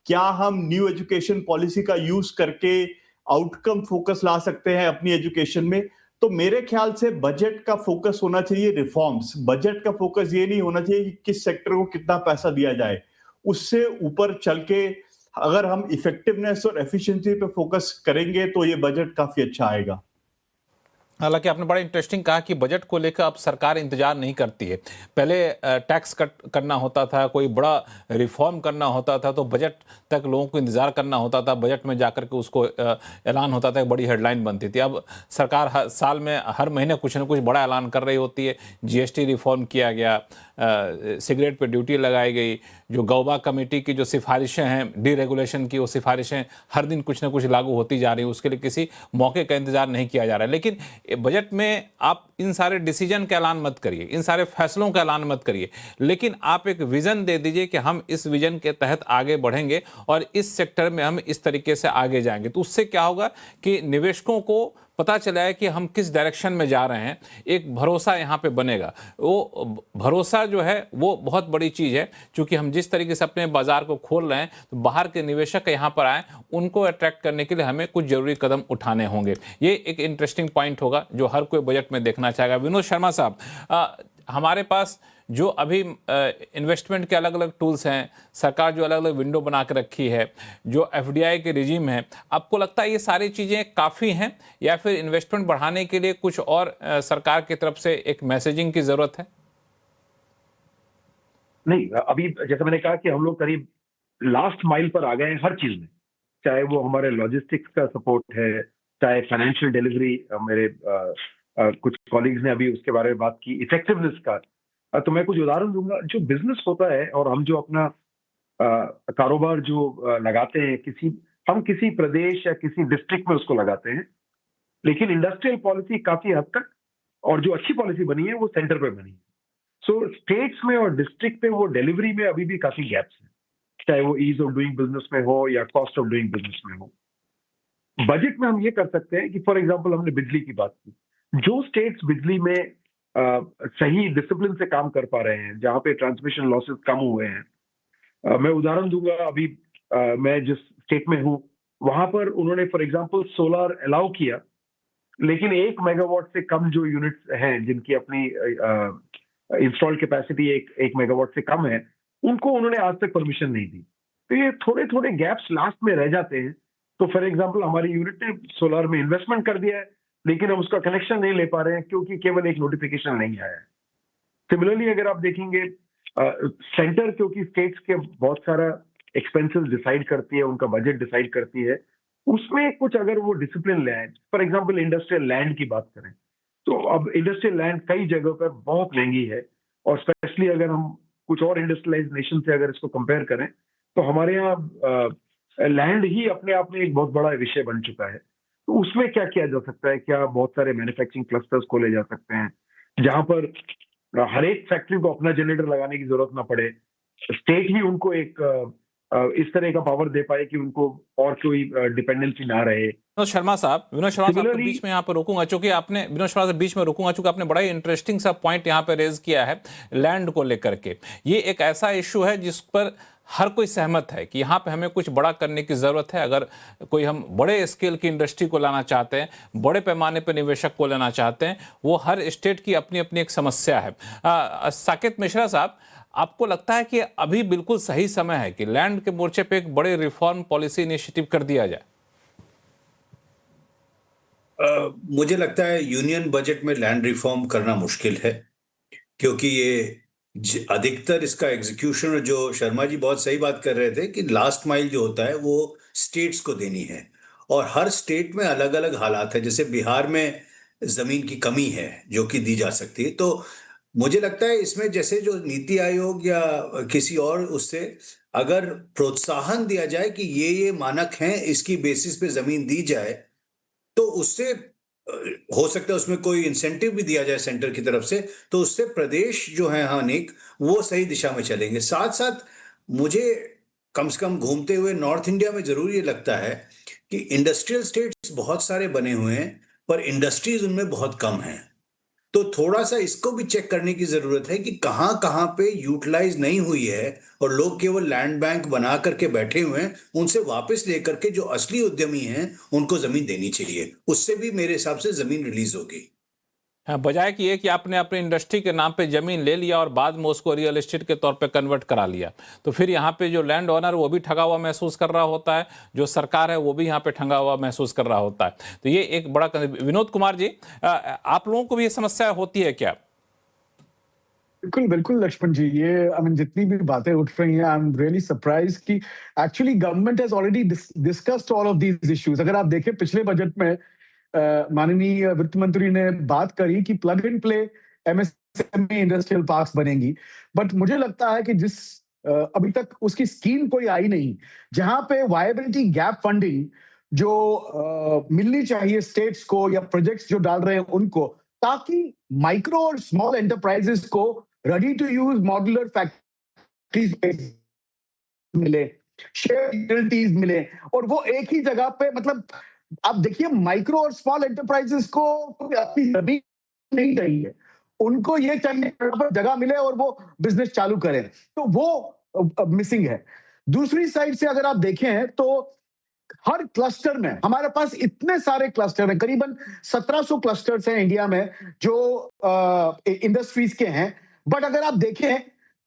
क्या हम न्यू एजुकेशन पॉलिसी का यूज करके आउटकम फोकस ला सकते हैं अपनी एजुकेशन में। तो मेरे ख्याल से बजट का फोकस होना चाहिए रिफॉर्म्स। बजट का फोकस ये नहीं होना चाहिए कि किस सेक्टर को कितना पैसा दिया जाए। उससे ऊपर चल के अगर हम इफेक्टिवनेस और एफिशिएंसी पे फोकस करेंगे तो ये बजट काफी अच्छा आएगा। हालांकि आपने बड़ा इंटरेस्टिंग कहा कि बजट को लेकर अब सरकार इंतजार नहीं करती है। पहले टैक्स कट करना होता था, कोई बड़ा रिफॉर्म करना होता था तो बजट तक लोगों को इंतजार करना होता था, बजट में जाकर के उसको ऐलान होता था, एक बड़ी हेडलाइन बनती थी। अब सरकार साल में हर महीने कुछ ना कुछ बड़ा ऐलान कर रही होती है। जीएसटी रिफॉर्म किया गया, सिगरेट पे ड्यूटी लगाई गई, जो गौबा कमेटी की जो सिफारिशें हैं डीरेगुलेशन की, वो सिफारिशें हर दिन कुछ ना कुछ लागू होती जा रही हैं, उसके लिए किसी मौके का इंतजार नहीं किया जा रहा है। लेकिन बजट में आप इन सारे डिसीजन का ऐलान मत करिए, इन सारे फैसलों का ऐलान मत करिए, लेकिन आप एक विजन दे दीजिए कि हम इस विजन के तहत आगे बढ़ेंगे और इस सेक्टर में हम इस तरीके से आगे जाएंगे। तो उससे क्या होगा कि निवेशकों को पता चला है कि हम किस डायरेक्शन में जा रहे हैं, एक भरोसा यहाँ पे बनेगा। वो भरोसा जो है वो बहुत बड़ी चीज़ है, क्योंकि हम जिस तरीके से अपने बाजार को खोल रहे हैं तो बाहर के निवेशक यहाँ पर आए, उनको अट्रैक्ट करने के लिए हमें कुछ जरूरी कदम उठाने होंगे। ये एक इंटरेस्टिंग पॉइंट होगा जो हर कोई बजट में देखना चाहेगा। विनोद शर्मा साहब, हमारे पास जो अभी इन्वेस्टमेंट के अलग अलग टूल्स हैं, सरकार जो अलग अलग विंडो बना के रखी है, जो एफडीआई के रिजीम है, आपको लगता है ये सारी चीज़ें काफ़ी हैं या फिर इन्वेस्टमेंट बढ़ाने के लिए कुछ और सरकार की तरफ से एक मैसेजिंग की ज़रूरत है? नहीं, अभी जैसे मैंने कहा कि हम लोग करीब लास्ट माइल पर आ गए हैं हर चीज में, चाहे वो हमारे लॉजिस्टिक्स का सपोर्ट है, चाहे फाइनेंशियल डिलीवरी। मेरे कुछ कॉलीग्स ने अभी उसके बारे में बात की, इफेक्टिवनेस का। तो मैं कुछ उदाहरण दूंगा। जो बिजनेस होता है और हम जो अपना कारोबार जो लगाते हैं, हम किसी प्रदेश या किसी डिस्ट्रिक्ट में उसको लगाते हैं, लेकिन इंडस्ट्रियल पॉलिसी काफी हद तक, और जो अच्छी पॉलिसी बनी है वो सेंटर पे बनी है। सो स्टेट्स में और डिस्ट्रिक्ट पे वो डिलीवरी में अभी भी काफी गैप्स हैं, चाहे वो ईज ऑफ डूइंग बिजनेस में हो या कॉस्ट ऑफ डूइंग बिजनेस में हो। बजट में हम ये कर सकते हैं कि फॉर एग्जांपल हमने बिजली की बात की, जो स्टेट्स बिजली में सही डिसिप्लिन से काम कर पा रहे हैं, जहां पे ट्रांसमिशन लॉसेस कम हुए हैं, मैं उदाहरण दूंगा। अभी मैं जिस स्टेट में हूं वहां पर उन्होंने फॉर एग्जांपल सोलर अलाउ किया, लेकिन 1 मेगावाट से कम जो यूनिट्स हैं जिनकी अपनी इंस्टॉल कैपेसिटी एक मेगावाट से कम है, उनको उन्होंने आज तक परमिशन नहीं दी। तो ये थोड़े थोड़े गैप्स लास्ट में रह जाते हैं। तो फॉर एग्जांपल हमारी यूनिट ने सोलर में इन्वेस्टमेंट कर दिया है, लेकिन हम उसका कनेक्शन नहीं ले पा रहे हैं क्योंकि केवल एक नोटिफिकेशन नहीं आया है। सिमिलरली अगर आप देखेंगे, सेंटर क्योंकि स्टेट्स के बहुत सारा एक्सपेंसेस डिसाइड करती है, उनका बजट डिसाइड करती है, उसमें कुछ अगर वो डिसिप्लिन ले आए, फॉर एग्जांपल इंडस्ट्रियल लैंड की बात करें, तो अब इंडस्ट्रियल लैंड कई जगहों पर बहुत महंगी है, और स्पेशली अगर हम कुछ और इंडस्ट्रियलाइज नेशन से अगर इसको कंपेयर करें तो हमारे यहाँ लैंड ही अपने आप में एक बहुत बड़ा विषय बन चुका है। तो उसमें क्या किया जा सकता है? क्या बहुत सारे मैन्युफैक्चरिंग क्लस्टर्स खोले जा सकते हैं जहां पर हर एक फैक्ट्री को अपना जनरेटर लगाने की जरूरत ना पड़े, स्टेट ही उनको एक इस तरह का पावर दे पाए कि उनको और कोई डिपेंडेंसी ना रहे। विनोद शर्मा साहब को Similarly- बीच में यहाँ पर रोकूंगा, चूंकि आपने विनोद शर्मा से बीच में रोकूंगा चूंकि आपने बड़ा ही इंटरेस्टिंग सा पॉइंट यहाँ पे रेज किया है लैंड को लेकर के। ये एक ऐसा इशू है जिस पर हर कोई सहमत है कि यहाँ पे हमें कुछ बड़ा करने की जरूरत है। अगर कोई हम बड़े स्केल की इंडस्ट्री को लाना चाहते हैं, बड़े पैमाने पर निवेशक को लेना चाहते हैं, वो हर स्टेट की अपनी अपनी एक समस्या है। साकेत मिश्रा साहब, आपको लगता है कि अभी बिल्कुल सही समय है कि लैंड के मोर्चे पे एक बड़े रिफॉर्म पॉलिसी इनिशिएटिव कर दिया जाए? मुझे लगता है यूनियन बजट में लैंड रिफॉर्म करना मुश्किल है, क्योंकि ये अधिकतर इसका एग्जीक्यूशन, जो शर्मा जी बहुत सही बात कर रहे थे कि लास्ट माइल जो होता है वो स्टेट्स को देनी है, और हर स्टेट में अलग अलग हालात है। जैसे बिहार में जमीन की कमी है जो कि दी जा सकती है, तो मुझे लगता है इसमें जैसे जो नीति आयोग या किसी और उससे अगर प्रोत्साहन दिया जाए कि ये मानक हैं, इसकी बेसिस पे जमीन दी जाए, तो उससे हो सकता है उसमें कोई इंसेंटिव भी दिया जाए सेंटर की तरफ से, तो उससे प्रदेश जो है अनेक वो सही दिशा में चलेंगे। साथ साथ मुझे कम से कम घूमते हुए नॉर्थ इंडिया में जरूर ये लगता है कि इंडस्ट्रियल स्टेट्स बहुत सारे बने हुए हैं, पर इंडस्ट्रीज उनमें बहुत कम हैं। तो थोड़ा सा इसको भी चेक करने की जरूरत है कि कहां कहां पे यूटिलाइज नहीं हुई है और लोग केवल लैंड बैंक बना करके बैठे हुए हैं, उनसे वापस लेकर के जो असली उद्यमी हैं उनको जमीन देनी चाहिए। उससे भी मेरे हिसाब से जमीन रिलीज होगी। हाँ, बजाय कि ये कि आपने अपनी इंडस्ट्री के नाम पे जमीन ले लिया और बाद में उसको रियल एस्टेट के तौर पे कन्वर्ट करा लिया, तो फिर यहाँ पे जो लैंड ओनर वो भी ठगा हुआ महसूस कर रहा होता है, जो सरकार है वो भी यहाँ पे ठगा हुआ महसूस कर रहा होता है। तो ये एक बड़ा विनोद कुमार जी, आप लोगों को भी ये समस्या होती है क्या? बिल्कुल बिल्कुल लक्ष्मण जी, ये आई मीन जितनी भी बातें उठ रही हैं, आई एम रियली सरप्राइज कि actually government has already discussed all of these issues. अगर आप देखें पिछले बजट में माननीय वित्त मंत्री ने बात करी कि plug and play MSME industrial parks बनेंगी, बट मुझे लगता है कि जिस अभी तक उसकी स्कीम कोई आई नहीं, जहां पे वायबिलिटी गैप फंडिंग जो मिलनी चाहिए स्टेट्स को या प्रोजेक्ट्स जो डाल रहे हैं उनको, ताकि माइक्रो और स्मॉल एंटरप्राइजेस को ready to use modular factories मिले, शेयर यूटिलिटीज मिले, और वो एक ही जगह पे, मतलब आप देखिए माइक्रो और स्मॉल एंटरप्राइजेस को अपनी जमीन नहीं चाहिए, उनको ये चाहिए जगह मिले और वो बिजनेस चालू करें, तो वो मिसिंग है। दूसरी साइड से अगर आप देखें तो हर क्लस्टर में हमारे पास इतने सारे क्लस्टर हैं, करीबन 1700 क्लस्टर्स हैं इंडिया में जो इंडस्ट्रीज के हैं, बट अगर आप देखें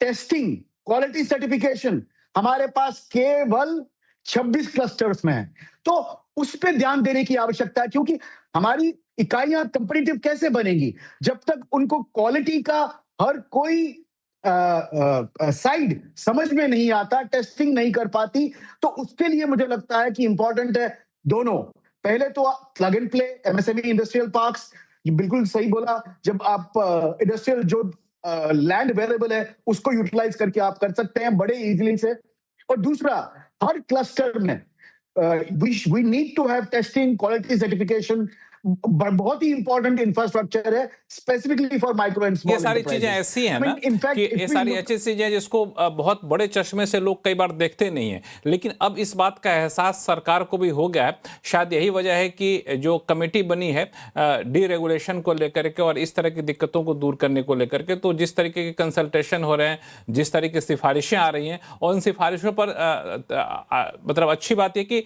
टेस्टिंग, क्वालिटी सर्टिफिकेशन हमारे पास केवल 26 क्लस्टर्स में है। तो उस पर ध्यान देने की आवश्यकता है, क्योंकि हमारी इकाइयां कंपटीटिव कैसे बनेंगी जब तक उनको क्वालिटी का हर कोई साइड समझ में नहीं आता, टेस्टिंग नहीं कर पाती। तो उसके लिए मुझे लगता है कि इंपॉर्टेंट है दोनों। पहले तो plug and play MSME industrial parks, बिल्कुल सही बोला, जब आप इंडस्ट्रियल जो लैंड अवेलेबल है उसको यूटिलाइज करके आप कर सकते हैं बड़े इजीली से। और दूसरा, हर क्लस्टर में we need to have testing, quality certification, बहुत ही इंपॉर्टेंट इंफ्रास्ट्रक्चर है specifically for micro and small. ये सारी चीजें ऐसी हैं ना कि ये सारी ऐसी चीजें हैं जिसको बहुत बड़े चश्मे से लोग कई बार देखते नहीं हैं, लेकिन अब इस बात का एहसास सरकार को भी हो गया है। शायद यही वजह है कि जो कमेटी बनी है डीरेगुलेशन को लेकर के और इस तरह की दिक्कतों को दूर करने को लेकर के, तो जिस तरीके के कंसल्टेशन हो रहे हैं, जिस तरीके की सिफारिशें आ रही हैं, और उन सिफारिशों पर मतलब अच्छी बात है कि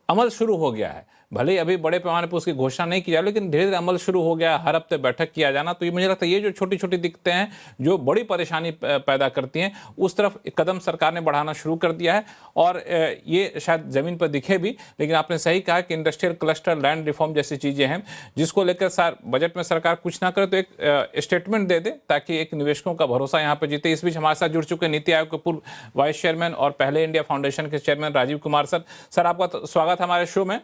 अमल शुरू हो गया है। भले ही अभी बड़े पैमाने पर उसकी घोषणा नहीं की जाए, लेकिन धीरे धीरे अमल शुरू हो गया, हर हफ्ते बैठक किया जाना। तो ये मुझे लगता है ये जो छोटी छोटी दिक्कतें हैं जो बड़ी परेशानी पैदा करती हैं, उस तरफ कदम सरकार ने बढ़ाना शुरू कर दिया है। और ये शायद ज़मीन पर दिखे भी, लेकिन आपने सही कहा कि इंडस्ट्रियल क्लस्टर, लैंड रिफॉर्म जैसी चीज़ें हैं जिसको लेकर बजट में सरकार कुछ ना करे तो एक स्टेटमेंट दे दे, ताकि एक निवेशकों का भरोसा यहाँ पर जीते। इस बीच हमारे साथ जुड़ चुके नीति आयोग के पूर्व वाइस चेयरमैन और पहले इंडिया फाउंडेशन के chairman Rajiv Kumar sir. Sir, आपका स्वागत है हमारे शो में।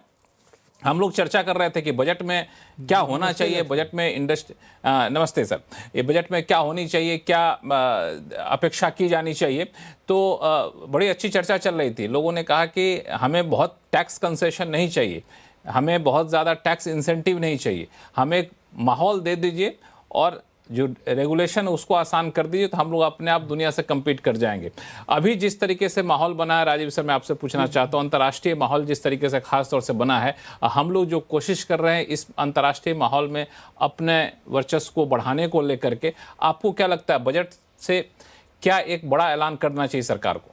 हम लोग चर्चा कर रहे थे कि बजट में क्या होना चाहिए, बजट में नमस्ते सर, ये बजट में क्या होनी चाहिए, क्या अपेक्षा की जानी चाहिए। तो बड़ी अच्छी चर्चा चल रही थी। लोगों ने कहा कि हमें बहुत टैक्स कंसेशन नहीं चाहिए, हमें बहुत ज़्यादा टैक्स इंसेंटिव नहीं चाहिए, हमें माहौल दे दीजिए और जो रेगुलेशन उसको आसान कर दीजिए, तो हम लोग अपने आप दुनिया से कम्पीट कर जाएंगे। अभी जिस तरीके से माहौल बना है राजीव सर, मैं आपसे पूछना चाहता हूँ, अंतर्राष्ट्रीय माहौल जिस तरीके से खास तौर से बना है, हम लोग जो कोशिश कर रहे हैं इस अंतर्राष्ट्रीय माहौल में अपने वर्चस्व को बढ़ाने को लेकर के, आपको क्या लगता है बजट से क्या एक बड़ा ऐलान करना चाहिए सरकार को?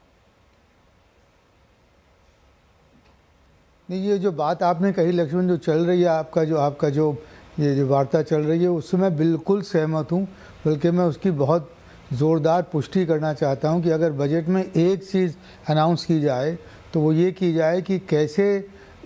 नहीं, ये जो बात आपने कही लक्ष्मण, जो चल रही है आपका जो ये जो वार्ता चल रही है, उससे मैं बिल्कुल सहमत हूँ। बल्कि मैं उसकी बहुत ज़ोरदार पुष्टि करना चाहता हूँ कि अगर बजट में एक चीज़ अनाउंस की जाए तो वो ये की जाए कि कैसे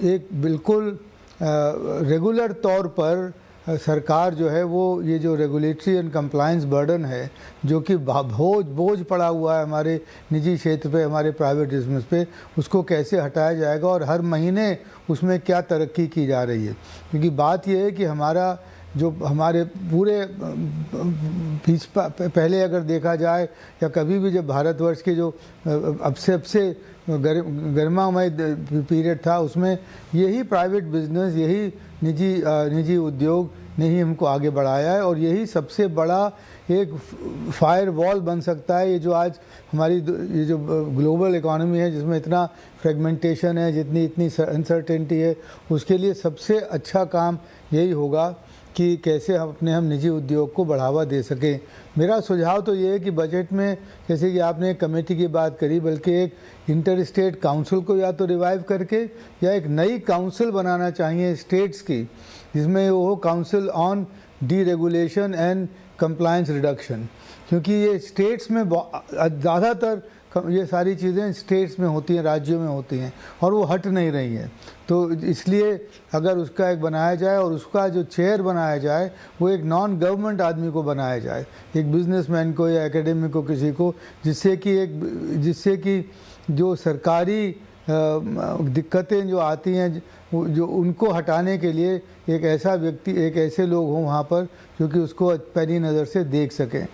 एक बिल्कुल रेगुलर तौर पर सरकार जो है वो ये जो रेगुलेटरी एंड कंप्लायंस बर्डन है, जो कि बोझ पड़ा हुआ है हमारे निजी क्षेत्र पे, हमारे प्राइवेट बिजनेस पे, उसको कैसे हटाया जाएगा और हर महीने उसमें क्या तरक्की की जा रही है। क्योंकि बात यह है कि हमारे पूरे पहले अगर देखा जाए या कभी भी जब भारतवर्ष के जो अब से गर्मामय पीरियड था, उसमें यही प्राइवेट बिजनेस, यही निजी उद्योग ने ही हमको आगे बढ़ाया है और यही सबसे बड़ा एक फायरवॉल बन सकता है। ये जो आज हमारी ये जो ग्लोबल इकोनॉमी है जिसमें इतना फ्रेगमेंटेशन है, इतनी अनसर्टेनिटी है, उसके लिए सबसे अच्छा काम यही होगा कि कैसे हम निजी उद्योग को बढ़ावा दे सकें। मेरा सुझाव तो ये है कि बजट में, जैसे कि आपने एक कमेटी की बात करी, बल्कि एक इंटर स्टेट काउंसिल को या तो रिवाइव करके या एक नई काउंसिल बनाना चाहिए स्टेट्स की, जिसमें वो हो council on deregulation and compliance reduction. क्योंकि ये स्टेट्स में ज़्यादातर ये सारी चीज़ें स्टेट्स में होती हैं, राज्यों में होती हैं और वो हट नहीं रही हैं। तो इसलिए अगर उसका एक बनाया जाए और उसका जो चेयर बनाया जाए वो एक नॉन गवर्नमेंट आदमी को बनाया जाए, एक बिजनेसमैन को या एकेडमिक को, किसी को, जिससे कि जो सरकारी दिक्कतें जो आती हैं जो उनको हटाने के लिए एक ऐसा व्यक्ति, एक ऐसे लोग हों वहाँ पर जो कि उसको पैनी नज़र से देख सकें।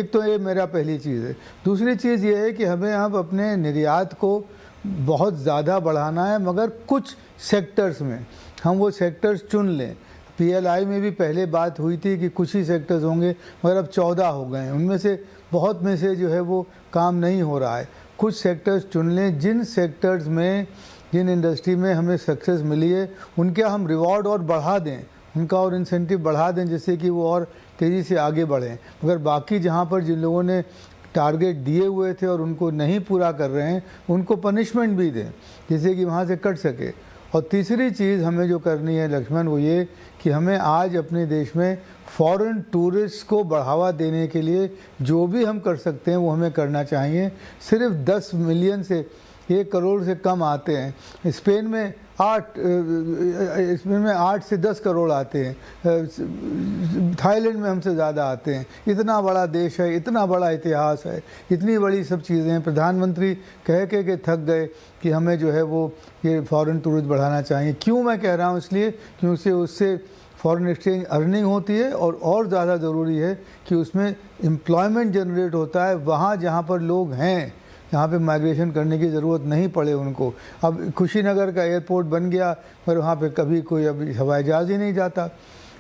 तो ये मेरा पहली चीज़ है। दूसरी चीज़ ये है कि हमें अब अपने निर्यात को बहुत ज़्यादा बढ़ाना है, मगर कुछ सेक्टर्स में हम वो सेक्टर्स चुन लें। PLI में भी पहले बात हुई थी कि कुछ ही सेक्टर्स होंगे, मगर अब 14 हो गए हैं। उनमें से बहुत में से जो है वो काम नहीं हो रहा है। कुछ सेक्टर्स चुन लें, जिन सेक्टर्स में, जिन इंडस्ट्री में हमें सक्सेस मिली है उनके हम रिवॉर्ड और बढ़ा दें, उनका और इंसेंटिव बढ़ा दें, जिससे कि वो और तेज़ी से आगे बढ़ें। मगर बाकी जहाँ पर जिन लोगों ने टारगेट दिए हुए थे और उनको नहीं पूरा कर रहे हैं, उनको पनिशमेंट भी दें, जिससे कि वहाँ से कट सके। और तीसरी चीज़ हमें जो करनी है लक्ष्मण, वो ये कि हमें आज अपने देश में फॉरेन टूरिस्ट को बढ़ावा देने के लिए जो भी हम कर सकते हैं वो हमें करना चाहिए। सिर्फ 10 मिलियन से 1 करोड़ से कम आते हैं। स्पेन में 8 से 10 करोड़ आते हैं। थाईलैंड में हमसे ज़्यादा आते हैं। इतना बड़ा देश है, इतना बड़ा इतिहास है, इतनी बड़ी सब चीज़ें हैं। प्रधानमंत्री कह के थक गए कि हमें जो है वो ये फॉरेन टूरिस्ट बढ़ाना चाहिए। क्यों मैं कह रहा हूँ? इसलिए क्योंकि उससे फॉरेन एक्सचेंज अर्निंग होती है और ज़्यादा ज़रूरी है कि उसमें एम्प्लॉयमेंट जनरेट होता है वहाँ जहाँ पर लोग हैं, यहाँ पे माइग्रेशन करने की ज़रूरत नहीं पड़े उनको। अब कुशीनगर का एयरपोर्ट बन गया, पर वहाँ पे कभी कोई अभी हवाई जहाज़ ही नहीं जाता।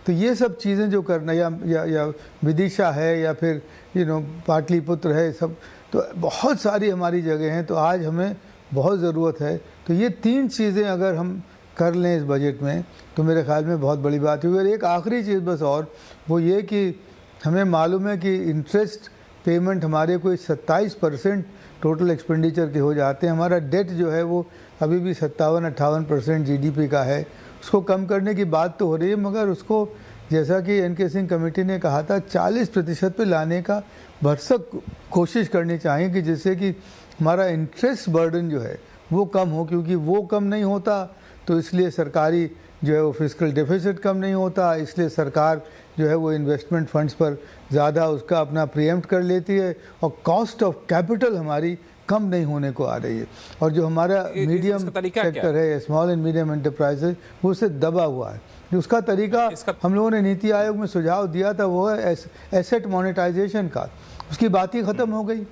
तो ये सब चीज़ें जो करना, या विदिशा है, या फिर पाटलिपुत्र है, सब तो बहुत सारी हमारी जगह हैं। तो आज हमें बहुत ज़रूरत है। तो ये 3 चीज़ें अगर हम कर लें इस बजट में तो मेरे ख्याल में बहुत बड़ी बात होगी। और एक आखिरी चीज़ बस, और वो ये कि हमें मालूम है कि इंटरेस्ट पेमेंट हमारे कोई 27% टोटल एक्सपेंडिचर के हो जाते हैं। हमारा डेट जो है वो अभी भी 57-58% GDP का है। उसको कम करने की बात तो हो रही है, मगर उसको, जैसा कि NK सिंह कमेटी ने कहा था, 40% पे लाने का भरसक कोशिश करनी चाहिए, कि जिससे कि हमारा इंटरेस्ट बर्डन जो है वो कम हो। क्योंकि वो कम नहीं होता तो इसलिए सरकारी जो है वो फिस्कल डेफिसिट कम नहीं होता, इसलिए सरकार जो है वो इन्वेस्टमेंट फंड्स पर ज़्यादा उसका अपना प्रीएम्प्ट कर लेती है और कॉस्ट ऑफ कैपिटल हमारी कम नहीं होने को आ रही है। और जो हमारा मीडियम सेक्टर है, स्मॉल एंड मीडियम एंटरप्राइजेज, वो उससे दबा हुआ है। जो उसका तरीका हम लोगों ने नीति आयोग में सुझाव दिया था वो है एसेट मोनेटाइजेशन का। उसकी बात ही ख़त्म हो गई।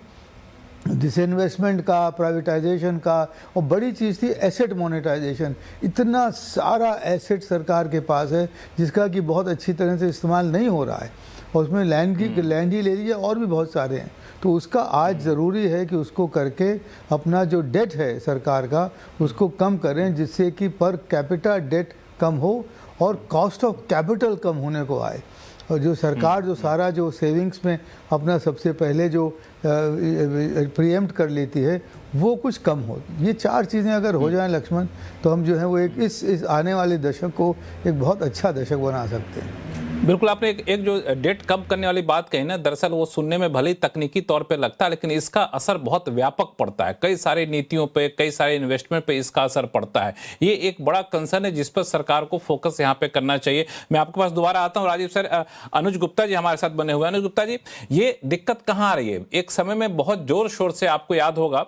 डिसइन्वेस्टमेंट का, प्राइवेटाइजेशन का, और बड़ी चीज़ थी एसेट मोनेटाइजेशन। इतना सारा एसेट सरकार के पास है जिसका कि बहुत अच्छी तरह से इस्तेमाल नहीं हो रहा है, और उसमें लैंड ही ले लीजिए, और भी बहुत सारे हैं। तो उसका आज ज़रूरी है कि उसको करके अपना जो डेट है सरकार का उसको कम करें, जिससे कि पर कैपिटा डेट कम हो और कॉस्ट ऑफ कैपिटल कम होने को आए। और जो सरकार जो सारा जो सेविंग्स में अपना सबसे पहले जो प्रीएम्प्ट कर लेती है वो कुछ कम हो। ये 4 चीज़ें अगर हो जाएं लक्ष्मण, तो हम जो है वो एक इस आने वाले दशक को एक बहुत अच्छा दशक बना सकते हैं। बिल्कुल, आपने एक जो डेट कम करने वाली बात कही ना, दरअसल वो सुनने में भले ही तकनीकी तौर पे लगता है, लेकिन इसका असर बहुत व्यापक पड़ता है। कई सारी नीतियों पे, कई सारे इन्वेस्टमेंट पे इसका असर पड़ता है। ये एक बड़ा कंसर्न है जिस पर सरकार को फोकस यहाँ पे करना चाहिए। मैं आपके पास दोबारा आता हूँ राजीव सर। अनुज गुप्ता जी हमारे साथ बने हुए हैं। अनुज गुप्ता जी, ये दिक्कत कहाँ आ रही है? एक समय में बहुत जोर शोर से, आपको याद होगा,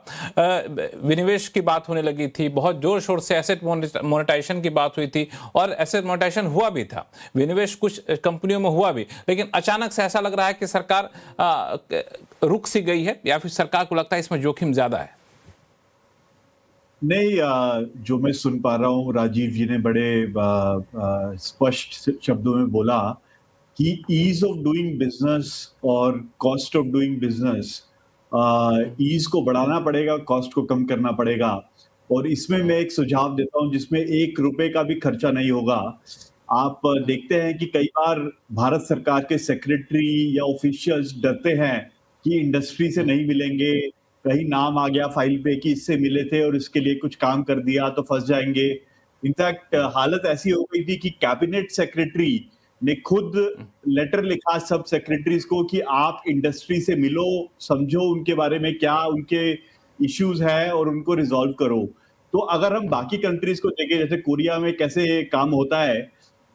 विनिवेश की बात होने लगी थी, बहुत जोर शोर से एसेट मोनेटाइजेशन की बात हुई थी, और एसेट मोनेटाइजेशन हुआ भी था, विनिवेश कुछ कंपनियों में हुआ भी, लेकिन अचानक से ऐसा लग रहा है कि सरकार रुक सी गई है, या फिर सरकार को लगता है इसमें जोखिम ज्यादा है। नहीं, जो मैं सुन पा रहा हूँ, राजीव जी ने बड़े स्पष्ट शब्दों में बोला कि ईज ऑफ डूइंग बिजनेस और cost of doing business, ease को बढ़ाना पड़ेगा, कॉस्ट को कम करना पड़ेगा। और इसमें मैं एक सुझाव देता हूँ जिसमें 1 रुपए का भी खर्चा नहीं होगा। आप देखते हैं कि कई बार भारत सरकार के सेक्रेटरी या ऑफिशियल्स डरते हैं कि इंडस्ट्री से नहीं मिलेंगे, कहीं नाम आ गया फाइल पे कि इससे मिले थे और इसके लिए कुछ काम कर दिया तो फंस जाएंगे। इनफैक्ट हालत ऐसी हो गई थी कि कैबिनेट सेक्रेटरी ने खुद लेटर लिखा सब सेक्रेटरीज को कि आप इंडस्ट्री से मिलो, समझो उनके बारे में क्या उनके इश्यूज है और उनको रिजॉल्व करो। तो अगर हम बाकी कंट्रीज को देखें, जैसे कोरिया में कैसे काम होता है,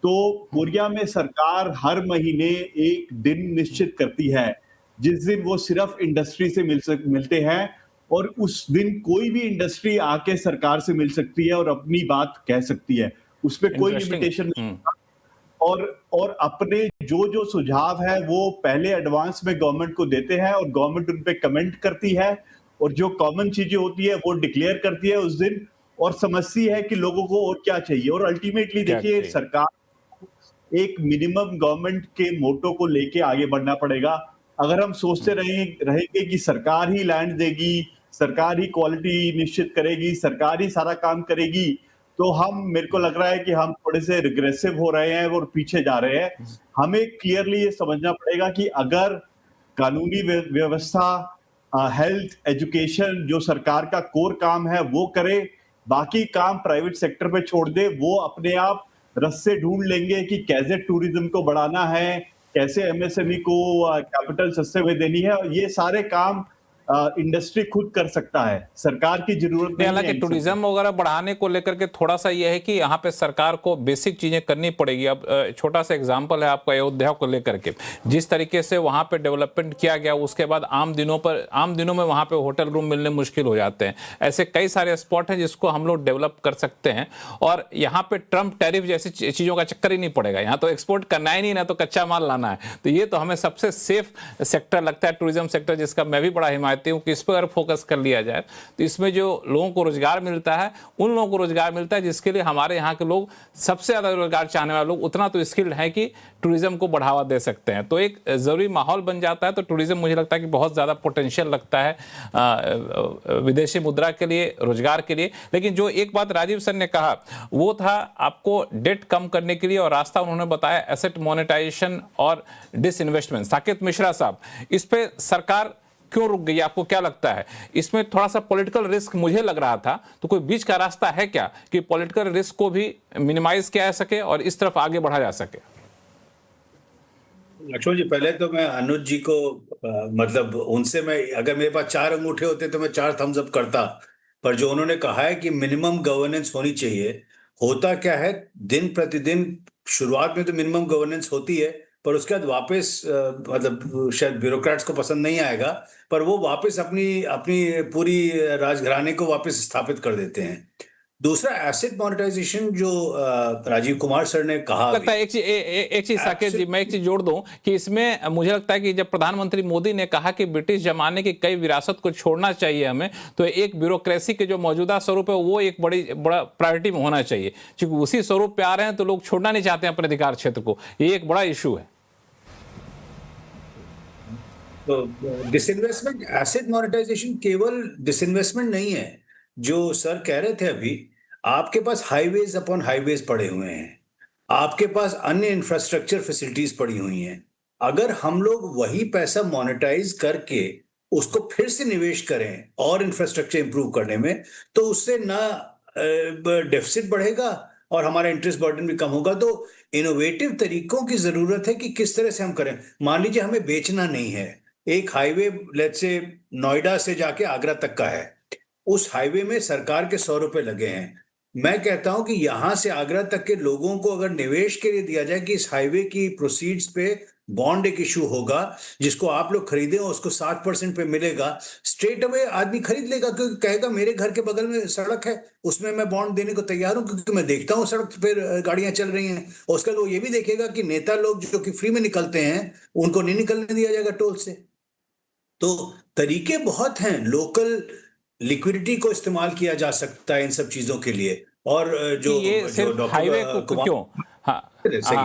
तो कोरिया में सरकार हर महीने एक दिन निश्चित करती है जिस दिन वो सिर्फ इंडस्ट्री से मिलते हैं, और उस दिन कोई भी इंडस्ट्री आके सरकार से मिल सकती है और अपनी बात कह सकती है, उसमें कोई लिमिटेशन नहीं। और अपने जो सुझाव है वो पहले एडवांस में गवर्नमेंट को देते हैं और गवर्नमेंट उन पे कमेंट करती है, और जो कॉमन चीजें होती है वो डिक्लेयर करती है उस दिन, और समझती है कि लोगों को और क्या चाहिए। और अल्टीमेटली देखिए, सरकार एक मिनिमम गवर्नमेंट के मोटो को लेके आगे बढ़ना पड़ेगा। अगर हम सोचते रहेंगे कि सरकार ही लैंड देगी, सरकार ही क्वालिटी निश्चित करेगी, सरकार ही सारा काम करेगी, तो मेरे को लग रहा है कि हम थोड़े से रिग्रेसिव हो रहे हैं और पीछे जा रहे हैं। हमें क्लियरली ये समझना पड़ेगा कि अगर कानूनी व्यवस्था, हेल्थ, एजुकेशन जो सरकार का कोर काम है वो करे, बाकी काम प्राइवेट सेक्टर पे छोड़ दे, वो अपने आप रस्ते ढूंढ लेंगे कि कैसे टूरिज्म को बढ़ाना है, कैसे एमएसएमई को कैपिटल सस्ते में देनी है, और ये सारे काम इंडस्ट्री खुद कर सकता है, सरकार की जरूरत नहीं है। हालांकि टूरिज्म वगैरह बढ़ाने को लेकर के थोड़ा सा यह है कि यहाँ पे सरकार को बेसिक चीजें करनी पड़ेगी। अब छोटा सा एग्जांपल है आपका अयोध्या को लेकर के, जिस तरीके से वहाँ पे डेवलपमेंट किया गया, उसके बाद आम दिनों में वहाँ पे होटल रूम मिलने मुश्किल हो जाते हैं। ऐसे कई सारे स्पॉट हैं जिसको हम लोग डेवलप कर सकते हैं, और यहाँ पे ट्रम्प टैरिफ जैसी चीजों का चक्कर ही नहीं पड़ेगा। यहाँ तो एक्सपोर्ट करना ही नहीं, ना तो कच्चा माल लाना है। तो ये तो हमें सबसे सेफ सेक्टर लगता है टूरिज्म सेक्टर, जिसका मैं भी बड़ा हिमायती हूँ कि इस पर अगर फोकस कर लिया जाए तो इसमें जो लोगों को रोजगार मिलता है, उन लोगों को रोजगार मिलता है जिसके लिए हमारे यहाँ के लोग, सबसे ज्यादा रोजगार चाहने वाले लोग, उतना तो स्किल्ड है कि टूरिज्म को बढ़ावा दे सकते हैं। तो एक जरूरी माहौल बन जाता है। तो टूरिज्म मुझे लगता है कि बहुत ज्यादा पोटेंशियल लगता है विदेशी मुद्रा के लिए, रोजगार के लिए। लेकिन जो एक बात राजीव सर ने कहा वो था आपको डेट कम करने के लिए, और रास्ता उन्होंने बताया एसेट मोनेटाइजेशन और डिसइन्वेस्टमेंट। साकेत मिश्रा साहब, इस पे सरकार क्यों रुक गई? आपको क्या लगता है? इसमें थोड़ा सा पॉलिटिकल रिस्क मुझे लग रहा था, तो कोई बीच का रास्ता है क्या कि पॉलिटिकल रिस्क को भी मिनिमाइज किया जा सके और इस तरफ आगे बढ़ा जा सके? लक्ष्मण जी, पहले तो मैं अनुज जी को मतलब उनसे मैं, अगर मेरे पास 4 अंगूठे होते तो मैं 4 थम्स अप करता, पर जो उन्होंने कहा है कि मिनिमम गवर्नेंस होनी चाहिए, होता क्या है दिन प्रतिदिन, शुरुआत में तो मिनिमम गवर्नेंस होती है, पर उसके बाद वापस मतलब शायद ब्यूरोक्रेट्स को पसंद नहीं आएगा, पर वो वापस अपनी पूरी राजघराने को वापस स्थापित कर देते हैं। दूसरा एसेट मोनेटाइजेशन जो राजीव कुमार सर ने कहा, लगता है एक चीज साकेत जी, मैं एक चीज जोड़ दूं कि इसमें मुझे लगता है कि जब प्रधानमंत्री मोदी ने कहा कि ब्रिटिश जमाने की कई विरासत को छोड़ना चाहिए हमें, तो एक ब्यूरोक्रेसी के जो मौजूदा स्वरूप है वो एक बड़ा प्रायोरिटी में होना चाहिए, क्योंकि उसी स्वरूप पे आ रहे हैं तो लोग छोड़ना नहीं चाहते हैं अपने अधिकार क्षेत्र को। ये एक बड़ा इशू है। तो डिसइन्वेस्टमेंट, एसेट मोनेटाइजेशन केवल डिसइन्वेस्टमेंट नहीं है। जो सर कह रहे थे अभी, आपके पास हाईवेज अपॉन हाईवेज पड़े हुए हैं, आपके पास अन्य इंफ्रास्ट्रक्चर फैसिलिटीज पड़ी हुई हैं। अगर हम लोग वही पैसा मोनेटाइज करके उसको फिर से निवेश करें और इंफ्रास्ट्रक्चर इंप्रूव करने में, तो उससे ना डेफिसिट बढ़ेगा और हमारा इंटरेस्ट बर्डन भी कम होगा। तो इनोवेटिव तरीकों की जरूरत है कि किस तरह से हम करें। मान लीजिए हमें बेचना नहीं है, एक हाईवे लेट्स से नोएडा से जाके आगरा तक का है, उस हाईवे में सरकार के 100 रुपए लगे हैं। मैं कहता हूं कि यहां से आगरा तक के लोगों को अगर निवेश के लिए दिया जाए कि इस हाईवे की प्रोसीड्स पे बॉन्ड एक इशू होगा जिसको आप लोग खरीदें और उसको 7% पे मिलेगा, स्ट्रेट अवे आदमी खरीद लेगा, क्योंकि कहेगा मेरे घर के बगल में सड़क है, उसमें मैं बॉन्ड देने को तैयार हूं, क्योंकि मैं देखता हूं सड़क पे गाड़ियां चल रही हैं। और उसका वो ये भी देखेगा कि नेता लोग जो कि फ्री में निकलते हैं उनको नहीं निकलने दिया जाएगा टोल से। तो तरीके बहुत हैं, लोकल लिक्विडिटी को इस्तेमाल किया जा सकता है इन सब चीजों के लिए। और जो ये सिर्फ हाईवे को क्यों,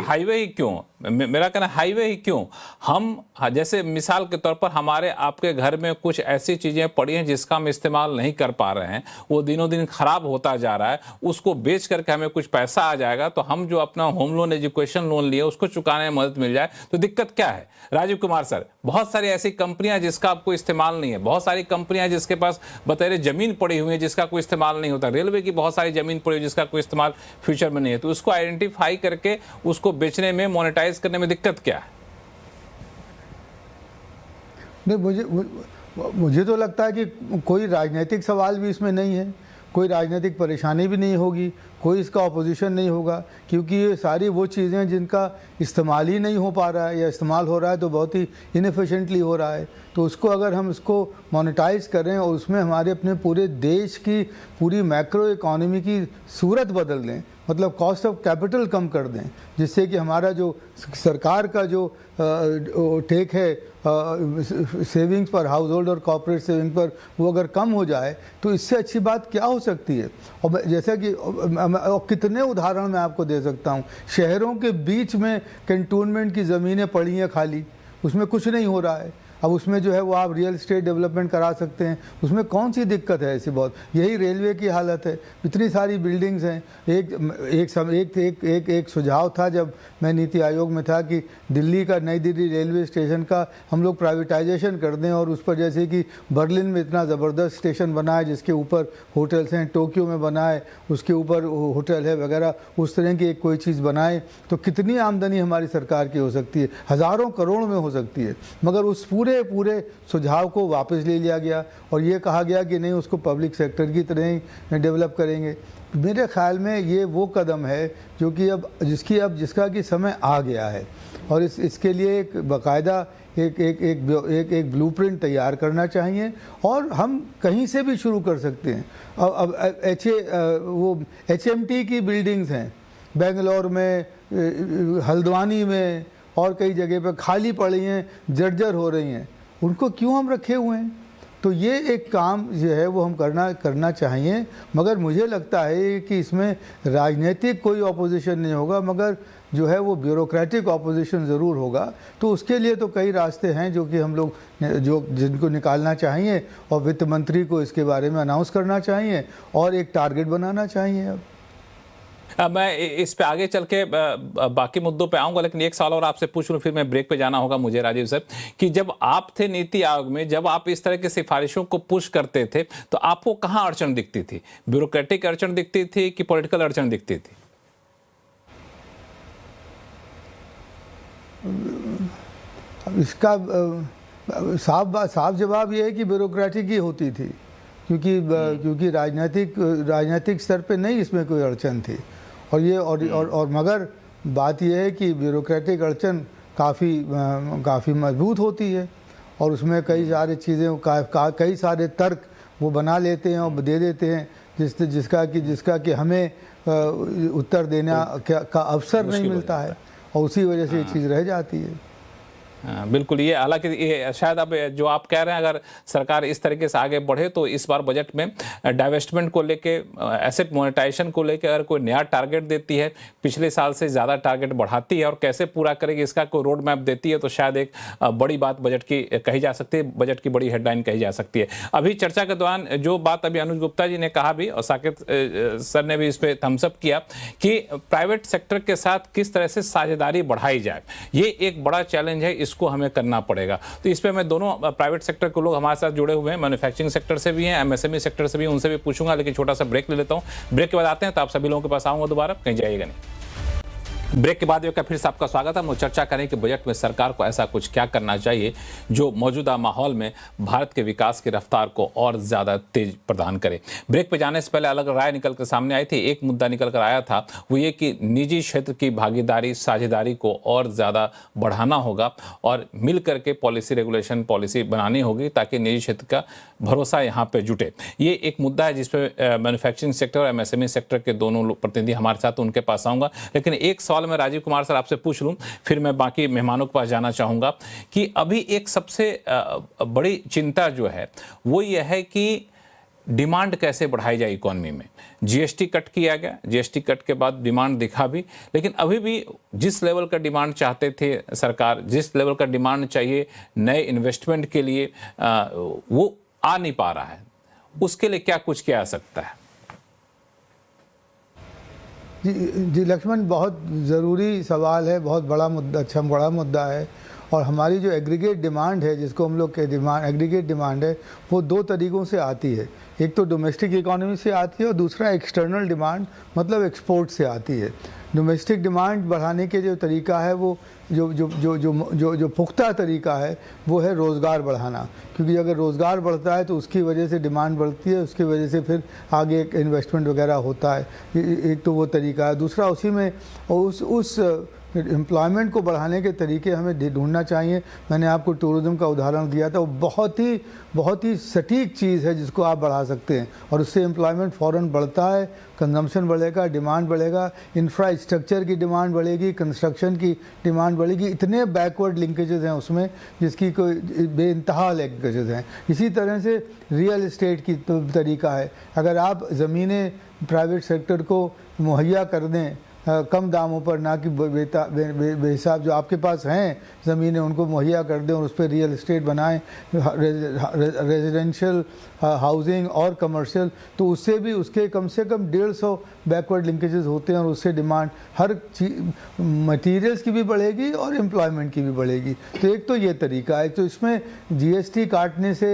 हाईवे ही क्यों, मेरा कहना हाईवे ही क्यों, हम जैसे मिसाल के तौर पर हमारे आपके घर में कुछ ऐसी चीजें पड़ी हैं जिसका हम इस्तेमाल नहीं कर पा रहे हैं, वो दिनों दिन खराब होता जा रहा है, उसको बेच करके हमें कुछ पैसा आ जाएगा तो हम जो अपना होम लोन, एजुकेशन लोन लिए उसको चुकाने में मदद मिल जाए, तो दिक्कत क्या है? राजीव कुमार सर, बहुत सारी ऐसी कंपनियां जिसका आपको इस्तेमाल नहीं है, बहुत सारी कंपनियां जिसके पास बतेरे जमीन पड़ी हुई है जिसका कोई इस्तेमाल नहीं होता, रेलवे की बहुत सारी जमीन पड़ी हुई जिसका कोई इस्तेमाल फ्यूचर में नहीं है, तो उसको आइडेंटिफाई करके उसको बेचने में, मोनेटाइज करने में दिक्कत क्या है? नहीं, मुझे तो लगता है कि कोई राजनीतिक सवाल भी इसमें नहीं है, कोई राजनीतिक परेशानी भी नहीं होगी, कोई इसका ऑपोजिशन नहीं होगा, क्योंकि ये सारी वो चीज़ें जिनका इस्तेमाल ही नहीं हो पा रहा है या इस्तेमाल हो रहा है तो बहुत ही इनएफिशिएंटली हो रहा है, तो उसको अगर हम इसको मोनेटाइज करें और उसमें हमारे अपने पूरे देश की पूरी मैक्रो इकोनॉमी की सूरत बदल दें, मतलब कॉस्ट ऑफ कैपिटल कम कर दें, जिससे कि हमारा जो सरकार का जो टेक है सेविंग्स पर, हाउस होल्ड और कॉर्पोरेट सेविंग पर, वो अगर कम हो जाए तो इससे अच्छी बात क्या हो सकती है। और जैसा कि कितने उदाहरण मैं आपको दे सकता हूँ, शहरों के बीच में कैंटोनमेंट की ज़मीनें पड़ी हैं खाली, उसमें कुछ नहीं हो रहा है, अब उसमें जो है वो आप रियल एस्टेट डेवलपमेंट करा सकते हैं, उसमें कौन सी दिक्कत है ऐसी? बहुत यही रेलवे की हालत है, इतनी सारी बिल्डिंग्स हैं। एक सुझाव था जब मैं नीति आयोग में था कि दिल्ली का, नई दिल्ली रेलवे स्टेशन का हम लोग प्राइवेटाइजेशन कर दें और उस पर, जैसे कि बर्लिन में इतना ज़बरदस्त स्टेशन बना है जिसके ऊपर होटल्स हैं, टोक्यो में बना है उसके ऊपर होटल है वगैरह, उस तरह की एक कोई चीज़ बनाए तो कितनी आमदनी हमारी सरकार की हो सकती है, हज़ारों करोड़ में हो सकती है। मगर उस पूरे सुझाव को वापस ले लिया गया और ये कहा गया कि नहीं, उसको पब्लिक सेक्टर की तरह ही डेवलप करेंगे। मेरे ख्याल में ये वो कदम है जो कि जिसका कि समय आ गया है और इसके लिए एक बाकायदा एक ब्लूप्रिंट तैयार करना चाहिए और हम कहीं से भी शुरू कर सकते हैं। अब HMT की बिल्डिंग्स हैं बेंगलोर में, हल्द्वानी में और कई जगह पर खाली पड़ी हैं, जर्जर हो रही हैं, उनको क्यों हम रखे हुए हैं? तो ये एक काम जो है वो हम करना चाहिए। मगर मुझे लगता है कि इसमें राजनीतिक कोई ऑपोजिशन नहीं होगा, मगर जो है वो ब्यूरोक्रेटिक ऑपोजिशन ज़रूर होगा। तो उसके लिए तो कई रास्ते हैं जो कि हम लोग जिनको निकालना चाहिए और वित्त मंत्री को इसके बारे में अनाउंस करना चाहिए और एक टारगेट बनाना चाहिए। अब मैं इस पे आगे चल के बाकी मुद्दों पे आऊंगा, लेकिन एक सवाल और आपसे पूछ लूं, फिर मैं ब्रेक पे जाना होगा मुझे राजीव सर, कि जब आप थे नीति आयोग में, जब आप इस तरह की सिफारिशों को पुश करते थे तो आपको कहां अड़चन दिखती थी? ब्यूरोक्रेटिक अड़चन दिखती थी कि पॉलिटिकल अड़चन दिखती थी? इसका साफ जवाब ये है कि ब्यूरोक्रेटिक ही होती थी, क्योंकि राजनीतिक स्तर पे नहीं इसमें कोई अड़चन थी। और मगर बात यह है कि ब्यूरोक्रेटिक अड़चन काफ़ी मजबूत होती है और उसमें कई सारी चीज़ें कई सारे तर्क वो बना लेते हैं और दे देते हैं, जिसका कि हमें उत्तर देना का अवसर नहीं मिलता है, और उसी वजह से ये चीज़ रह जाती है। बिल्कुल, ये हालांकि ये शायद अब जो आप कह रहे हैं, अगर सरकार इस तरीके से आगे बढ़े तो इस बार बजट में डाइवेस्टमेंट को लेके, एसेट मोनेटाइजेशन को लेके अगर कोई नया टारगेट देती है, पिछले साल से ज़्यादा टारगेट बढ़ाती है और कैसे पूरा करेगी इसका कोई रोड मैप देती है, तो शायद एक बड़ी बात बजट की कही जा सकती है, बजट की बड़ी हेडलाइन कही जा सकती है। अभी चर्चा के दौरान जो बात अभी अनुज गुप्ता जी ने कहा भी, और साकेत सर ने भी इस पर थम्सअप किया कि प्राइवेट सेक्टर के साथ किस तरह से साझेदारी बढ़ाई जाए, ये एक बड़ा चैलेंज है, इसको हमें करना पड़ेगा। तो इस पे मैं दोनों प्राइवेट सेक्टर के लोग हमारे साथ जुड़े हुए हैं, मैन्युफैक्चरिंग सेक्टर से भी हैं, एमएसएमई सेक्टर से भी, उनसे भी पूछूंगा, लेकिन छोटा सा ब्रेक ले लेता हूं। ब्रेक के बाद आते हैं, तो आप सभी लोगों के पास आऊंगा दोबारा, कहीं जाइएगा नहीं। ब्रेक के बाद फिर से आपका स्वागत है। हम लोग चर्चा करें कि बजट में सरकार को ऐसा कुछ क्या करना चाहिए जो मौजूदा माहौल में भारत के विकास की रफ्तार को और ज़्यादा तेज प्रदान करे। ब्रेक पे जाने से पहले अलग राय निकल कर सामने आई थी। एक मुद्दा निकल कर आया था, वो ये कि निजी क्षेत्र की भागीदारी, साझेदारी को और ज़्यादा बढ़ाना होगा और मिल करके पॉलिसी रेगुलेशन पॉलिसी बनानी होगी ताकि निजी क्षेत्र का भरोसा यहाँ पर जुटे। ये एक मुद्दा है जिसपे मैन्युफैक्चरिंग सेक्टर और एमएसएमई सेक्टर के दोनों प्रतिनिधि हमारे साथ, उनके पास आऊँगा। लेकिन एक सवाल मैं राजीव कुमार सर आपसे पूछ लूं, फिर मैं बाकी मेहमानों के पास जाना चाहूंगा कि अभी एक सबसे बड़ी चिंता जो है वो ये है कि डिमांड कैसे बढ़ाई जाए इकोनॉमी में। जीएसटी कट किया गया, जीएसटी कट के बाद डिमांड दिखा भी, लेकिन अभी भी जिस लेवल का डिमांड चाहते थे सरकार, जिस लेवल का डिमांड चाहिए नए इन्वेस्टमेंट के लिए, वो आ नहीं पा रहा है। उसके लिए क्या कुछ किया जा सकता है? जी लक्ष्मण, बहुत ज़रूरी सवाल है, बहुत बड़ा मुद्दा, अच्छा बड़ा मुद्दा है। और हमारी जो एग्रीगेट डिमांड है, जिसको हम लोग के डिमांड एग्रीगेट डिमांड है, वो दो तरीक़ों से आती है। एक तो डोमेस्टिक इकोनॉमी से आती है और दूसरा एक्सटर्नल डिमांड मतलब एक्सपोर्ट से आती है। डोमेस्टिक डिमांड बढ़ाने के जो तरीका है, वो जो पुख्ता तरीका है वो है रोज़गार बढ़ाना, क्योंकि अगर रोज़गार बढ़ता है तो उसकी वजह से डिमांड बढ़ती है, उसकी वजह से फिर आगे इन्वेस्टमेंट वगैरह होता है। एक तो वो तरीका है। दूसरा, उसी में उस एम्प्लॉयमेंट को बढ़ाने के तरीके हमें ढूंढना चाहिए। मैंने आपको टूरिज़्म का उदाहरण दिया था, वो बहुत ही सटीक चीज़ है जिसको आप बढ़ा सकते हैं और उससे एम्प्लॉयमेंट फ़ौरन बढ़ता है, कंजम्पशन बढ़ेगा, डिमांड बढ़ेगा, इंफ्रास्ट्रक्चर की डिमांड बढ़ेगी, कंस्ट्रक्शन की डिमांड बढ़ेगी। इतने बैकवर्ड लिंकेजेस हैं उसमें जिसकी कोई बेइंतहा लिंकेजेस हैं। इसी तरह से रियल इस्टेट की तरीका है। अगर आप ज़मीनें प्राइवेट सेक्टर को मुहैया कर दें कम दामों पर, ना कि बेहिसाब जो आपके पास हैं ज़मीनें उनको मुहैया कर दें और उस पर रियल इस्टेट बनाएं, रेजिडेंशियल हाउसिंग और कमर्शियल, तो उससे भी उसके कम से कम 150 बैकवर्ड लिंकेजेस होते हैं और उससे डिमांड हर चीज मटीरियल्स की भी बढ़ेगी और एम्प्लॉयमेंट की भी बढ़ेगी। तो एक तो ये तरीका है। तो इसमें जीएसटी काटने से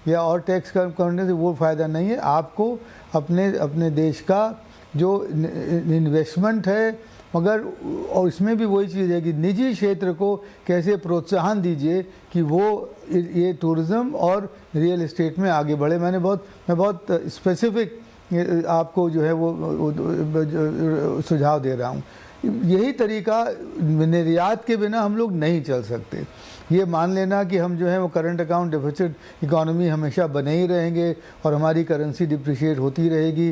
या और टैक्स करने से वो फ़ायदा नहीं है। आपको अपने देश का जो इन्वेस्टमेंट है, मगर और इसमें भी वही चीज़ है कि निजी क्षेत्र को कैसे प्रोत्साहन दीजिए कि वो ये टूरिज़्म और रियल इस्टेट में आगे बढ़े। मैं बहुत स्पेसिफिक आपको जो है वो सुझाव दे रहा हूँ। यही तरीका, निर्यात के बिना हम लोग नहीं चल सकते। ये मान लेना कि हम जो है वो करंट अकाउंट डेफिसिट इकोनॉमी हमेशा बने ही रहेंगे और हमारी करेंसी डिप्रिशिएट होती रहेगी,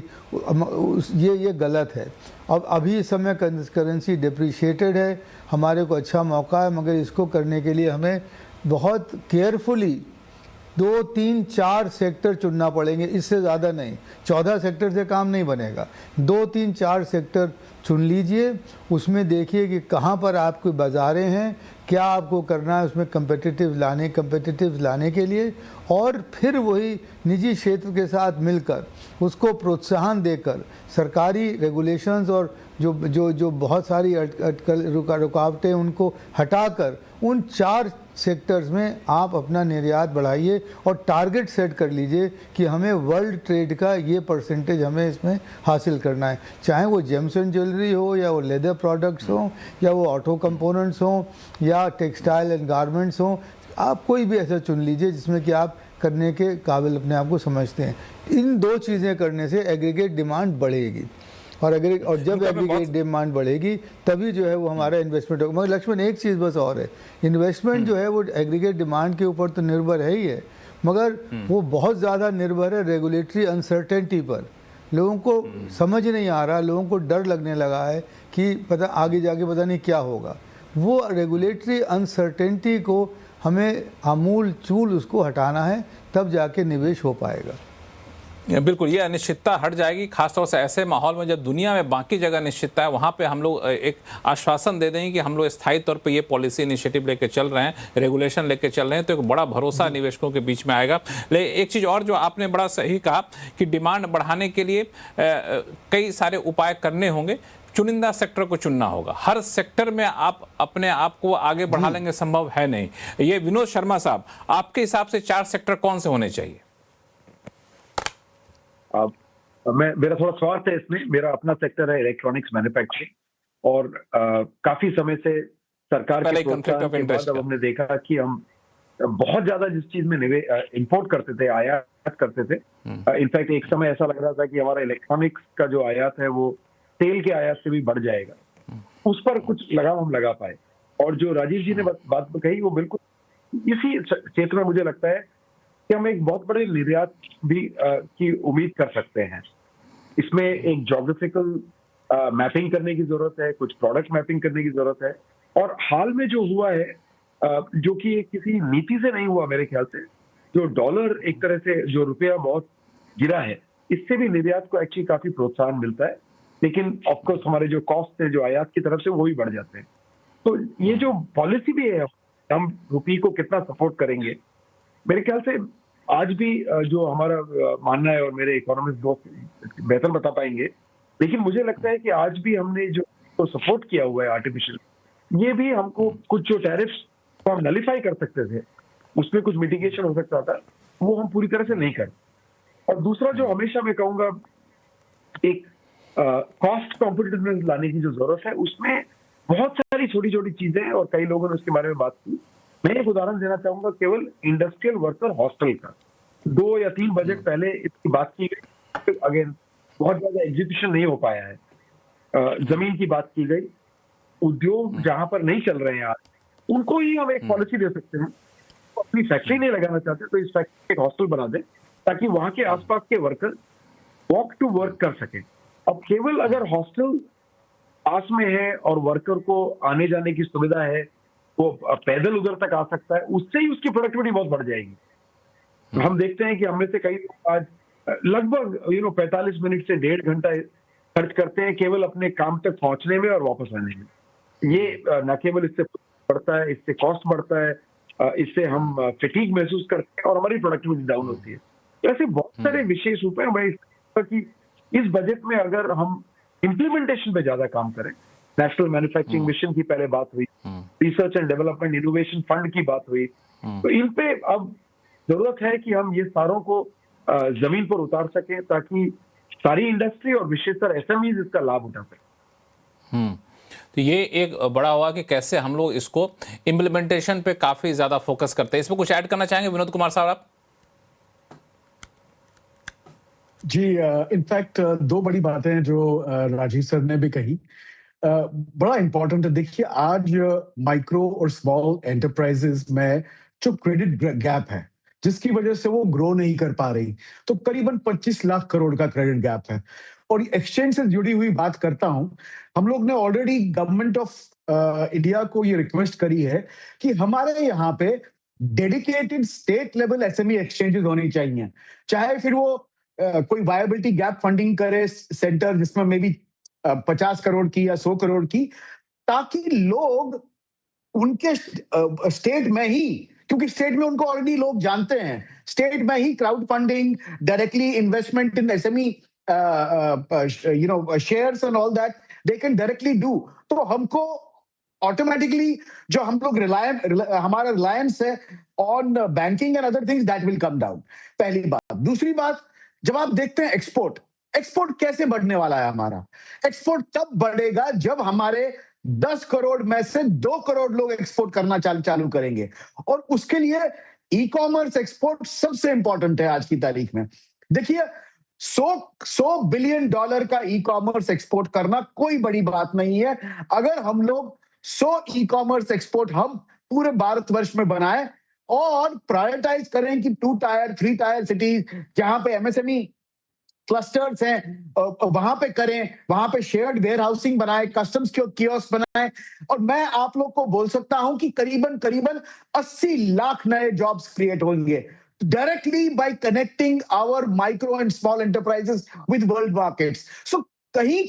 ये गलत है। अब अभी इस समय करेंसी डिप्रिशिएटेड है, हमारे को अच्छा मौका है, मगर इसको करने के लिए हमें बहुत केयरफुली 2, 3, 4 सेक्टर चुनना पड़ेंगे, इससे ज़्यादा नहीं। 14 सेक्टर से काम नहीं बनेगा। 2, 3, 4 सेक्टर चुन लीजिए, उसमें देखिए कि कहाँ पर आपको बाज़ारें हैं, क्या आपको करना है उसमें कम्पिटिटिव लाने के लिए, और फिर वही निजी क्षेत्र के साथ मिलकर उसको प्रोत्साहन देकर सरकारी रेगुलेशंस और जो बहुत सारी रुकावटें उनको हटाकर उन 4 सेक्टर्स में आप अपना निर्यात बढ़ाइए और टारगेट सेट कर लीजिए कि हमें वर्ल्ड ट्रेड का ये परसेंटेज हमें इसमें हासिल करना है। चाहे वो जेम्स एंड ज्वेलरी हो, या वो लेदर प्रोडक्ट्स हो, या वो ऑटो कंपोनेंट्स हो, या टेक्सटाइल एंड गारमेंट्स हो, आप कोई भी ऐसा चुन लीजिए जिसमें कि आप करने के काबिल अपने आप को समझते हैं। इन 2 चीज़ें करने से एग्रीगेट डिमांड बढ़ेगी और जब एग्रीगेट डिमांड बढ़ेगी तभी जो है वो हमारा इन्वेस्टमेंट होगा। मगर लक्ष्मण, एक चीज़ बस और है, इन्वेस्टमेंट जो है वो एग्रीगेट डिमांड के ऊपर तो निर्भर है ही है, मगर वो बहुत ज़्यादा निर्भर है रेगुलेटरी अनसर्टेनिटी पर। लोगों को समझ नहीं आ रहा, लोगों को डर लगने लगा है कि पता आगे जाके पता नहीं क्या होगा। वो रेगुलेटरी अनसर्टेनिटी को हमें आमूल चूल उसको हटाना है, तब जाके निवेश हो पाएगा। बिल्कुल, ये अनिश्चितता हट जाएगी, खासतौर से ऐसे माहौल में जब दुनिया में बाकी जगह अनिश्चितता है, वहाँ पे हम लोग एक आश्वासन दे देंगे कि हम लोग स्थायी तौर पे ये पॉलिसी इनिशिएटिव लेके चल रहे हैं, रेगुलेशन लेके चल रहे हैं, तो एक बड़ा भरोसा निवेशकों के बीच में आएगा। लेकिन एक चीज़ और जो आपने बड़ा सही कहा कि डिमांड बढ़ाने के लिए कई सारे उपाय करने होंगे, चुनिंदा सेक्टर को चुनना होगा। हर सेक्टर में आप अपने आप को आगे बढ़ा लेंगे संभव है नहीं। ये विनोद शर्मा साहब, आपके हिसाब से 4 सेक्टर कौन से होने चाहिए? मेरा थोड़ा स्वार्थ है इसमें। मेरा अपना सेक्टर है इलेक्ट्रॉनिक्स मैन्युफैक्चरिंग, और काफी समय से सरकार के प्रोत्साहन के बाद अब हमने देखा कि हम बहुत ज्यादा जिस चीज में इंपोर्ट करते थे, आयात करते थे, इनफैक्ट एक समय ऐसा लग रहा था कि हमारा इलेक्ट्रॉनिक्स का जो आयात है वो तेल के आयात से भी बढ़ जाएगा। उस पर कुछ लगाम हम लगा पाए, और जो राजीव जी ने बात कही वो बिल्कुल इसी क्षेत्र में मुझे लगता है कि हम एक बहुत बड़े निर्यात भी की उम्मीद कर सकते हैं। इसमें एक ज्योग्राफिकल मैपिंग करने की जरूरत है, कुछ प्रोडक्ट मैपिंग करने की जरूरत है, और हाल में जो हुआ है जो कि किसी नीति से नहीं हुआ मेरे ख्याल से, जो डॉलर एक तरह से जो रुपया बहुत गिरा है, इससे भी निर्यात को एक्चुअली काफी प्रोत्साहन मिलता है। लेकिन ऑफकोर्स हमारे जो कॉस्ट है जो आयात की तरफ से वो भी बढ़ जाते हैं। तो ये जो पॉलिसी भी है, हम रुपये को कितना सपोर्ट करेंगे, मेरे ख्याल से आज भी जो हमारा मानना है, और मेरे इकोनॉमिस्ट दोस्त बेहतर बता पाएंगे, लेकिन मुझे लगता है कि आज भी हमने जो सपोर्ट किया हुआ है आर्टिफिशियल, ये भी हमको कुछ जो टैरिफ्स को हम नलिफाई कर सकते थे, उसमें कुछ मिटिगेशन हो सकता था, वो हम पूरी तरह से नहीं कर। और दूसरा जो हमेशा मैं कहूंगा, एक कॉस्ट कॉम्पिटिटिवनेस लाने की जो जरूरत है, उसमें बहुत सारी छोटी छोटी चीजें हैं और कई लोगों ने उसके बारे में बात की। मैं एक उदाहरण देना चाहूंगा केवल इंडस्ट्रियल वर्कर हॉस्टल का। 2 या 3 बजट पहले इसकी बात की गई, अगेन बहुत ज्यादा एग्जीक्यूशन नहीं हो पाया है। जमीन की बात की गई, उद्योग जहां पर नहीं चल रहे हैं आज, उनको ही हम एक पॉलिसी दे सकते हैं। अपनी फैक्ट्री नहीं लगाना चाहते तो इस फैक्ट्री एक हॉस्टल बना दें, ताकि वहां के आसपास के वर्कर वॉक टू वर्क कर सके। अब केवल अगर हॉस्टल पास में है और वर्कर को आने जाने की सुविधा है, वो पैदल उधर तक आ सकता है, उससे ही उसकी प्रोडक्टिविटी बहुत बढ़ जाएगी। हम देखते हैं कि हमने से कई लोग आज लगभग 45 मिनट से 1.5 घंटा खर्च करते हैं केवल अपने काम तक पहुंचने में और वापस आने में। ये न केवल इससे बढ़ता है, इससे कॉस्ट बढ़ता है, इससे हम फैटीग महसूस करते हैं और हमारी प्रोडक्टिविटी डाउन होती है। ऐसे बहुत सारे विशेष उपाय मैं कि इस बजट में अगर हम इम्प्लीमेंटेशन पे ज्यादा काम करें, नेशनल मैन्युफैक्चरिंग मिशन की पहले बात हुई, research and development innovation fund की बात हुई, तो इन पे अब जरूरत है कि हम ये सारों को जमीन पर उतार सकें, ताकि सारी इंडस्ट्री और विशेषकर एसएमईज इसका लाभ उठा सकें। तो ये एक बड़ा हुआ कि कैसे हम लोग इसको इम्प्लीमेंटेशन पे काफी ज्यादा फोकस करते हैं। इसमें कुछ ऐड करना चाहेंगे विनोद कुमार साहब आप? जी, इनफैक्ट 2 बड़ी बातें जो राजीव सर ने भी कही बड़ा इंपॉर्टेंट है। देखिए, आज माइक्रो और स्मॉल एंटरप्राइजेस में जो क्रेडिट गैप है, जिसकी वजह से वो ग्रो नहीं कर पा रही, तो करीबन 25 लाख करोड़ का क्रेडिट गैप है। और एक्सचेंज से जुड़ी हुई बात करता हूं, हम लोग ने ऑलरेडी गवर्नमेंट ऑफ इंडिया को ये रिक्वेस्ट करी है कि हमारे यहाँ पे dedicated state level SME exchanges होनी चाहिए, चाहे फिर वो कोई वायबिलिटी गैप फंडिंग करे सेंटर, जिसमें मे बी 50 करोड़ की या 100 करोड़ की, ताकि लोग उनके स्टेट में ही, क्योंकि स्टेट में उनको ऑलरेडी लोग जानते हैं, स्टेट में ही crowd funding, directly investment in SME shares and all that they can directly do. तो हमको ऑटोमेटिकली जो हम लोग हमारा रिलायंस है on banking and other things, that will come down. पहली बात। दूसरी बात, जब आप देखते हैं एक्सपोर्ट कैसे बढ़ने वाला है हमारा? एक्सपोर्ट तब बढ़ेगा जब हमारे 10 करोड़ में से 2 करोड़ लोग एक्सपोर्ट करना चालू करेंगे, और उसके लिए ई कॉमर्स एक्सपोर्ट सबसे इंपॉर्टेंट है आज की तारीख में। देखिए, $100 बिलियन का ई कॉमर्स एक्सपोर्ट करना कोई बड़ी बात नहीं है। अगर हम लोग 100 ई कॉमर्स एक्सपोर्ट हम पूरे भारतवर्ष में बनाए और प्रायोरिटाइज करें कि 2 टायर 3 टायर सिटीज जहां पे एमएसएमई क्लस्टर्स हैं वहां पे करें, वहां पे शेयर्ड वेयर हाउसिंग बनाए, कस्टम्स कियोस्क बनाए, और मैं आप लोग को बोल सकता हूं कि करीबन करीबन 80 लाख नए जॉब्स क्रिएट होंगे directly by connecting our micro and small enterprises with world markets. So कहीं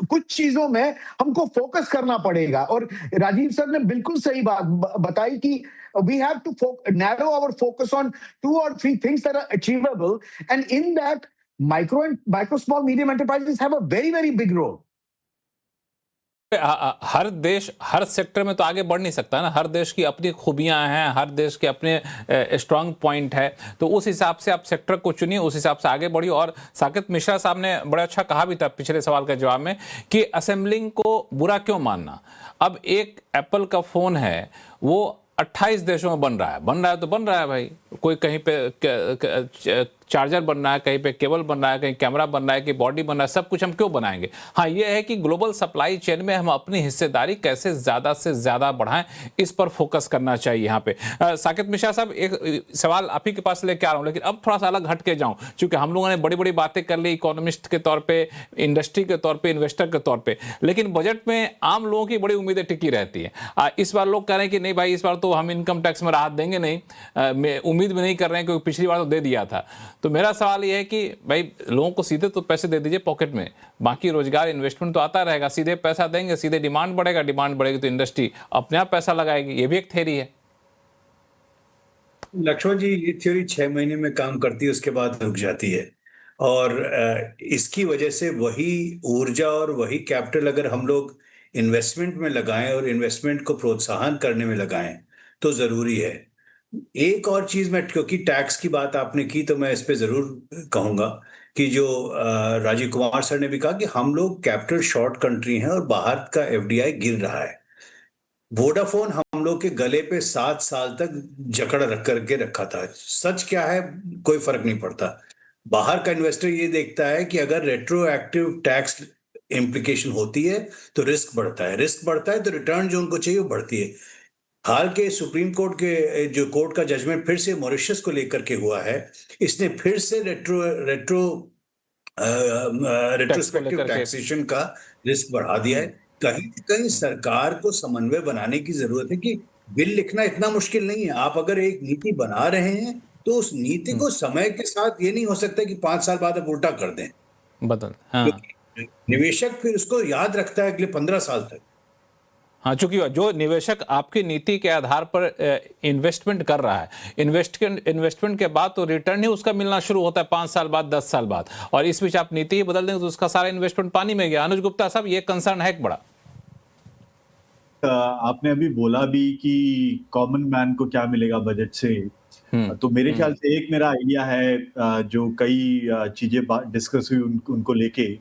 कुछ चीजों में हमको फोकस करना पड़ेगा, और राजीव सर ने बिल्कुल सही बात बताई कि we have to narrow our focus on 2 or 3 things that are achievable, and in that micro small medium enterprises have a very very big role. हर देश हर सेक्टर में तो आगे बढ़ नहीं सकता ना, हर देश की अपनी खूबियां हैं, हर देश के अपने स्ट्रांग पॉइंट है, तो उस हिसाब से आप सेक्टर को चुनिए, उस हिसाब से आगे बढ़िए। और साकेत मिश्रा साहब ने बड़ा अच्छा कहा भी था पिछले सवाल के जवाब में कि असेंबलिंग को बुरा क्यों मानना। अब एक एप्पल का फोन है वो 28 देशों में बन रहा है तो बन रहा है भाई, कोई कहीं पे चार्जर बन रहा है, कहीं पे केबल बन रहा है, कहीं कैमरा बन रहा है, कि बॉडी बन रहा है, सब कुछ हम क्यों बनाएंगे। हाँ, ये है कि ग्लोबल सप्लाई चेन में हम अपनी हिस्सेदारी कैसे ज़्यादा से ज़्यादा बढ़ाएं, इस पर फोकस करना चाहिए यहाँ पे। साकेत मिश्रा साहब, एक सवाल आप ही के पास लेके आ रहा हूँ, लेकिन अब थोड़ा सा अलग हट के जाऊँ, क्योंकि हम लोगों ने बड़ी बड़ी बातें कर ली इकोनॉमिस्ट के तौर पर, इंडस्ट्री के तौर पर, इन्वेस्टर के तौर पर, लेकिन बजट में आम लोगों की बड़ी उम्मीदें टिकी रहती हैं। इस बार लोग कह रहे हैं कि नहीं भाई, इस बार तो हम इनकम टैक्स में राहत देंगे नहीं, उम्मीद भी नहीं कर रहे हैं, क्योंकि पिछली बार तो दे दिया था। तो मेरा सवाल ये है कि भाई लोगों को सीधे तो पैसे दे दीजिए पॉकेट में, बाकी रोजगार इन्वेस्टमेंट तो आता रहेगा, सीधे पैसा देंगे, सीधे डिमांड बढ़ेगा, डिमांड बढ़ेगी तो इंडस्ट्री अपने आप पैसा लगाएगी, ये भी एक थ्योरी है। लक्ष्मण जी, ये थ्योरी 6 महीने में काम करती है, उसके बाद रुक जाती है, और इसकी वजह से वही ऊर्जा और वही कैपिटल अगर हम लोग इन्वेस्टमेंट में लगाएं और इन्वेस्टमेंट को प्रोत्साहन करने में लगाएं तो जरूरी है। एक और चीज मैं, क्योंकि टैक्स की बात आपने की तो मैं इस पे जरूर कहूंगा कि जो राजीव कुमार सर ने भी कहा कि हम लोग कैपिटल शॉर्ट कंट्री हैं और बाहर का एफडीआई गिर रहा है। वोडाफोन हम लोग के गले पे 7 साल तक जकड़ रख करके रखा था। सच क्या है, कोई फर्क नहीं पड़ता। बाहर का इन्वेस्टर ये देखता है कि अगर रेट्रोएक्टिव टैक्स इम्प्लीकेशन होती है तो रिस्क बढ़ता है, रिस्क बढ़ता है तो रिटर्न जो उनको चाहिए वो बढ़ती है। हाल के सुप्रीम कोर्ट के जो कोर्ट का जजमेंट फिर से मॉरिशस को लेकर के हुआ है, इसने फिर से रेट्रोस्पेक्टिव टैक्सेशन का रिस्क बढ़ा दिया है। कहीं कहीं सरकार को समन्वय बनाने की जरूरत है कि बिल लिखना इतना मुश्किल नहीं है। आप अगर एक नीति बना रहे हैं तो उस नीति को समय के साथ ये नहीं हो सकता कि 5 साल बाद आप उल्टा कर दें, बदल। हाँ। निवेशक फिर उसको याद रखता है अगले 15 साल तक। हाँ, चूंकि जो निवेशक आपकी नीति के आधार पर इन्वेस्टमेंट कर रहा है, इन्वेस्टमेंट के बाद तो रिटर्न ही उसका मिलना शुरू होता है 5 साल बाद, 10 साल बाद, और इस बीच आप नीति ही बदल देंगे तो उसका सारा इन्वेस्टमेंट पानी में गया। अनुज गुप्ता साहब, ये कंसर्न है एक बड़ा। आपने अभी बोला भी कि कॉमन मैन को क्या मिलेगा बजट से, तो मेरे ख्याल से एक मेरा आइडिया है जो कई चीजें डिस्कस हुई उनको लेके,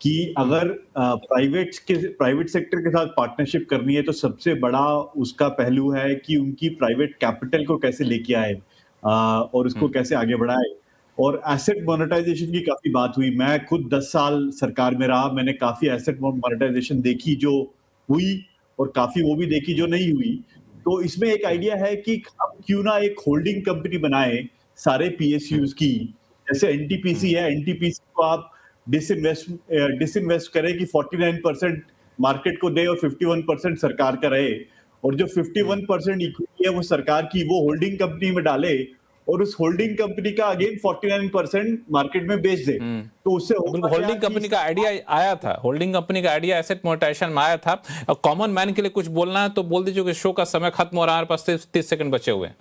कि अगर प्राइवेट सेक्टर के साथ पार्टनरशिप करनी है तो सबसे बड़ा उसका पहलू है कि उनकी प्राइवेट कैपिटल को कैसे लेके आए और उसको कैसे आगे बढ़ाए। और एसेट मोनेटाइजेशन की काफी बात हुई। मैं खुद 10 साल सरकार में रहा, मैंने काफी एसेट मोनेटाइजेशन देखी जो हुई और काफी वो भी देखी जो नहीं हुई। तो इसमें एक आइडिया है कि हम क्यों ना एक होल्डिंग कंपनी बनाए सारे पीएसयूज की, जैसे एनटीपीसी है, एनटीपीसी को आप डिसइन्वेस्ट करें कि 49% मार्केट को दे और 51% सरकार का रहे, और जो 51% इक्विटी है वो सरकार की, वो होल्डिंग कंपनी में डाले और उस होल्डिंग कंपनी का अगेन 49% मार्केट में बेच दे। तो उससे होल्डिंग कंपनी का आइडिया आया था, होल्डिंग कंपनी का आइडिया एसेट मोनेटाइजेशन में आया था। कॉमन मैन के लिए कुछ बोलना है तो बोल दीजिए कि शो का समय खत्म हो रहा है, हमारे पास 30 सेकंड बचे हुए हैं।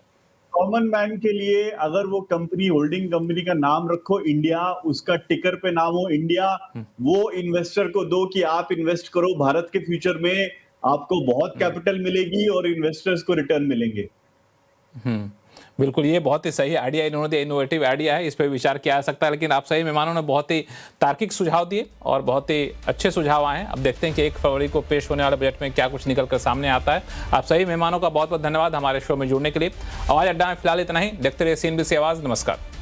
कॉमन मैन के लिए अगर वो कंपनी, होल्डिंग कंपनी का नाम रखो इंडिया, उसका टिकर पे नाम हो इंडिया, वो इन्वेस्टर को दो कि आप इन्वेस्ट करो भारत के फ्यूचर में, आपको बहुत कैपिटल मिलेगी और इन्वेस्टर्स को रिटर्न मिलेंगे। बिल्कुल, ये बहुत ही सही आइडिया इन्होंने दिया, इनोवेटिव आइडिया है, इस पर विचार किया जा सकता है। लेकिन आप सही मेहमानों ने बहुत ही तार्किक सुझाव दिए और बहुत ही अच्छे सुझाव आए हैं। अब देखते हैं कि 1 फरवरी को पेश होने वाले बजट में क्या कुछ निकल कर सामने आता है। आप सही मेहमानों का बहुत बहुत धन्यवाद हमारे शो में जुड़ने के लिए। आवाज अड्डा में फिलहाल इतना ही। देखते रहिए CNBC आवाज। नमस्कार।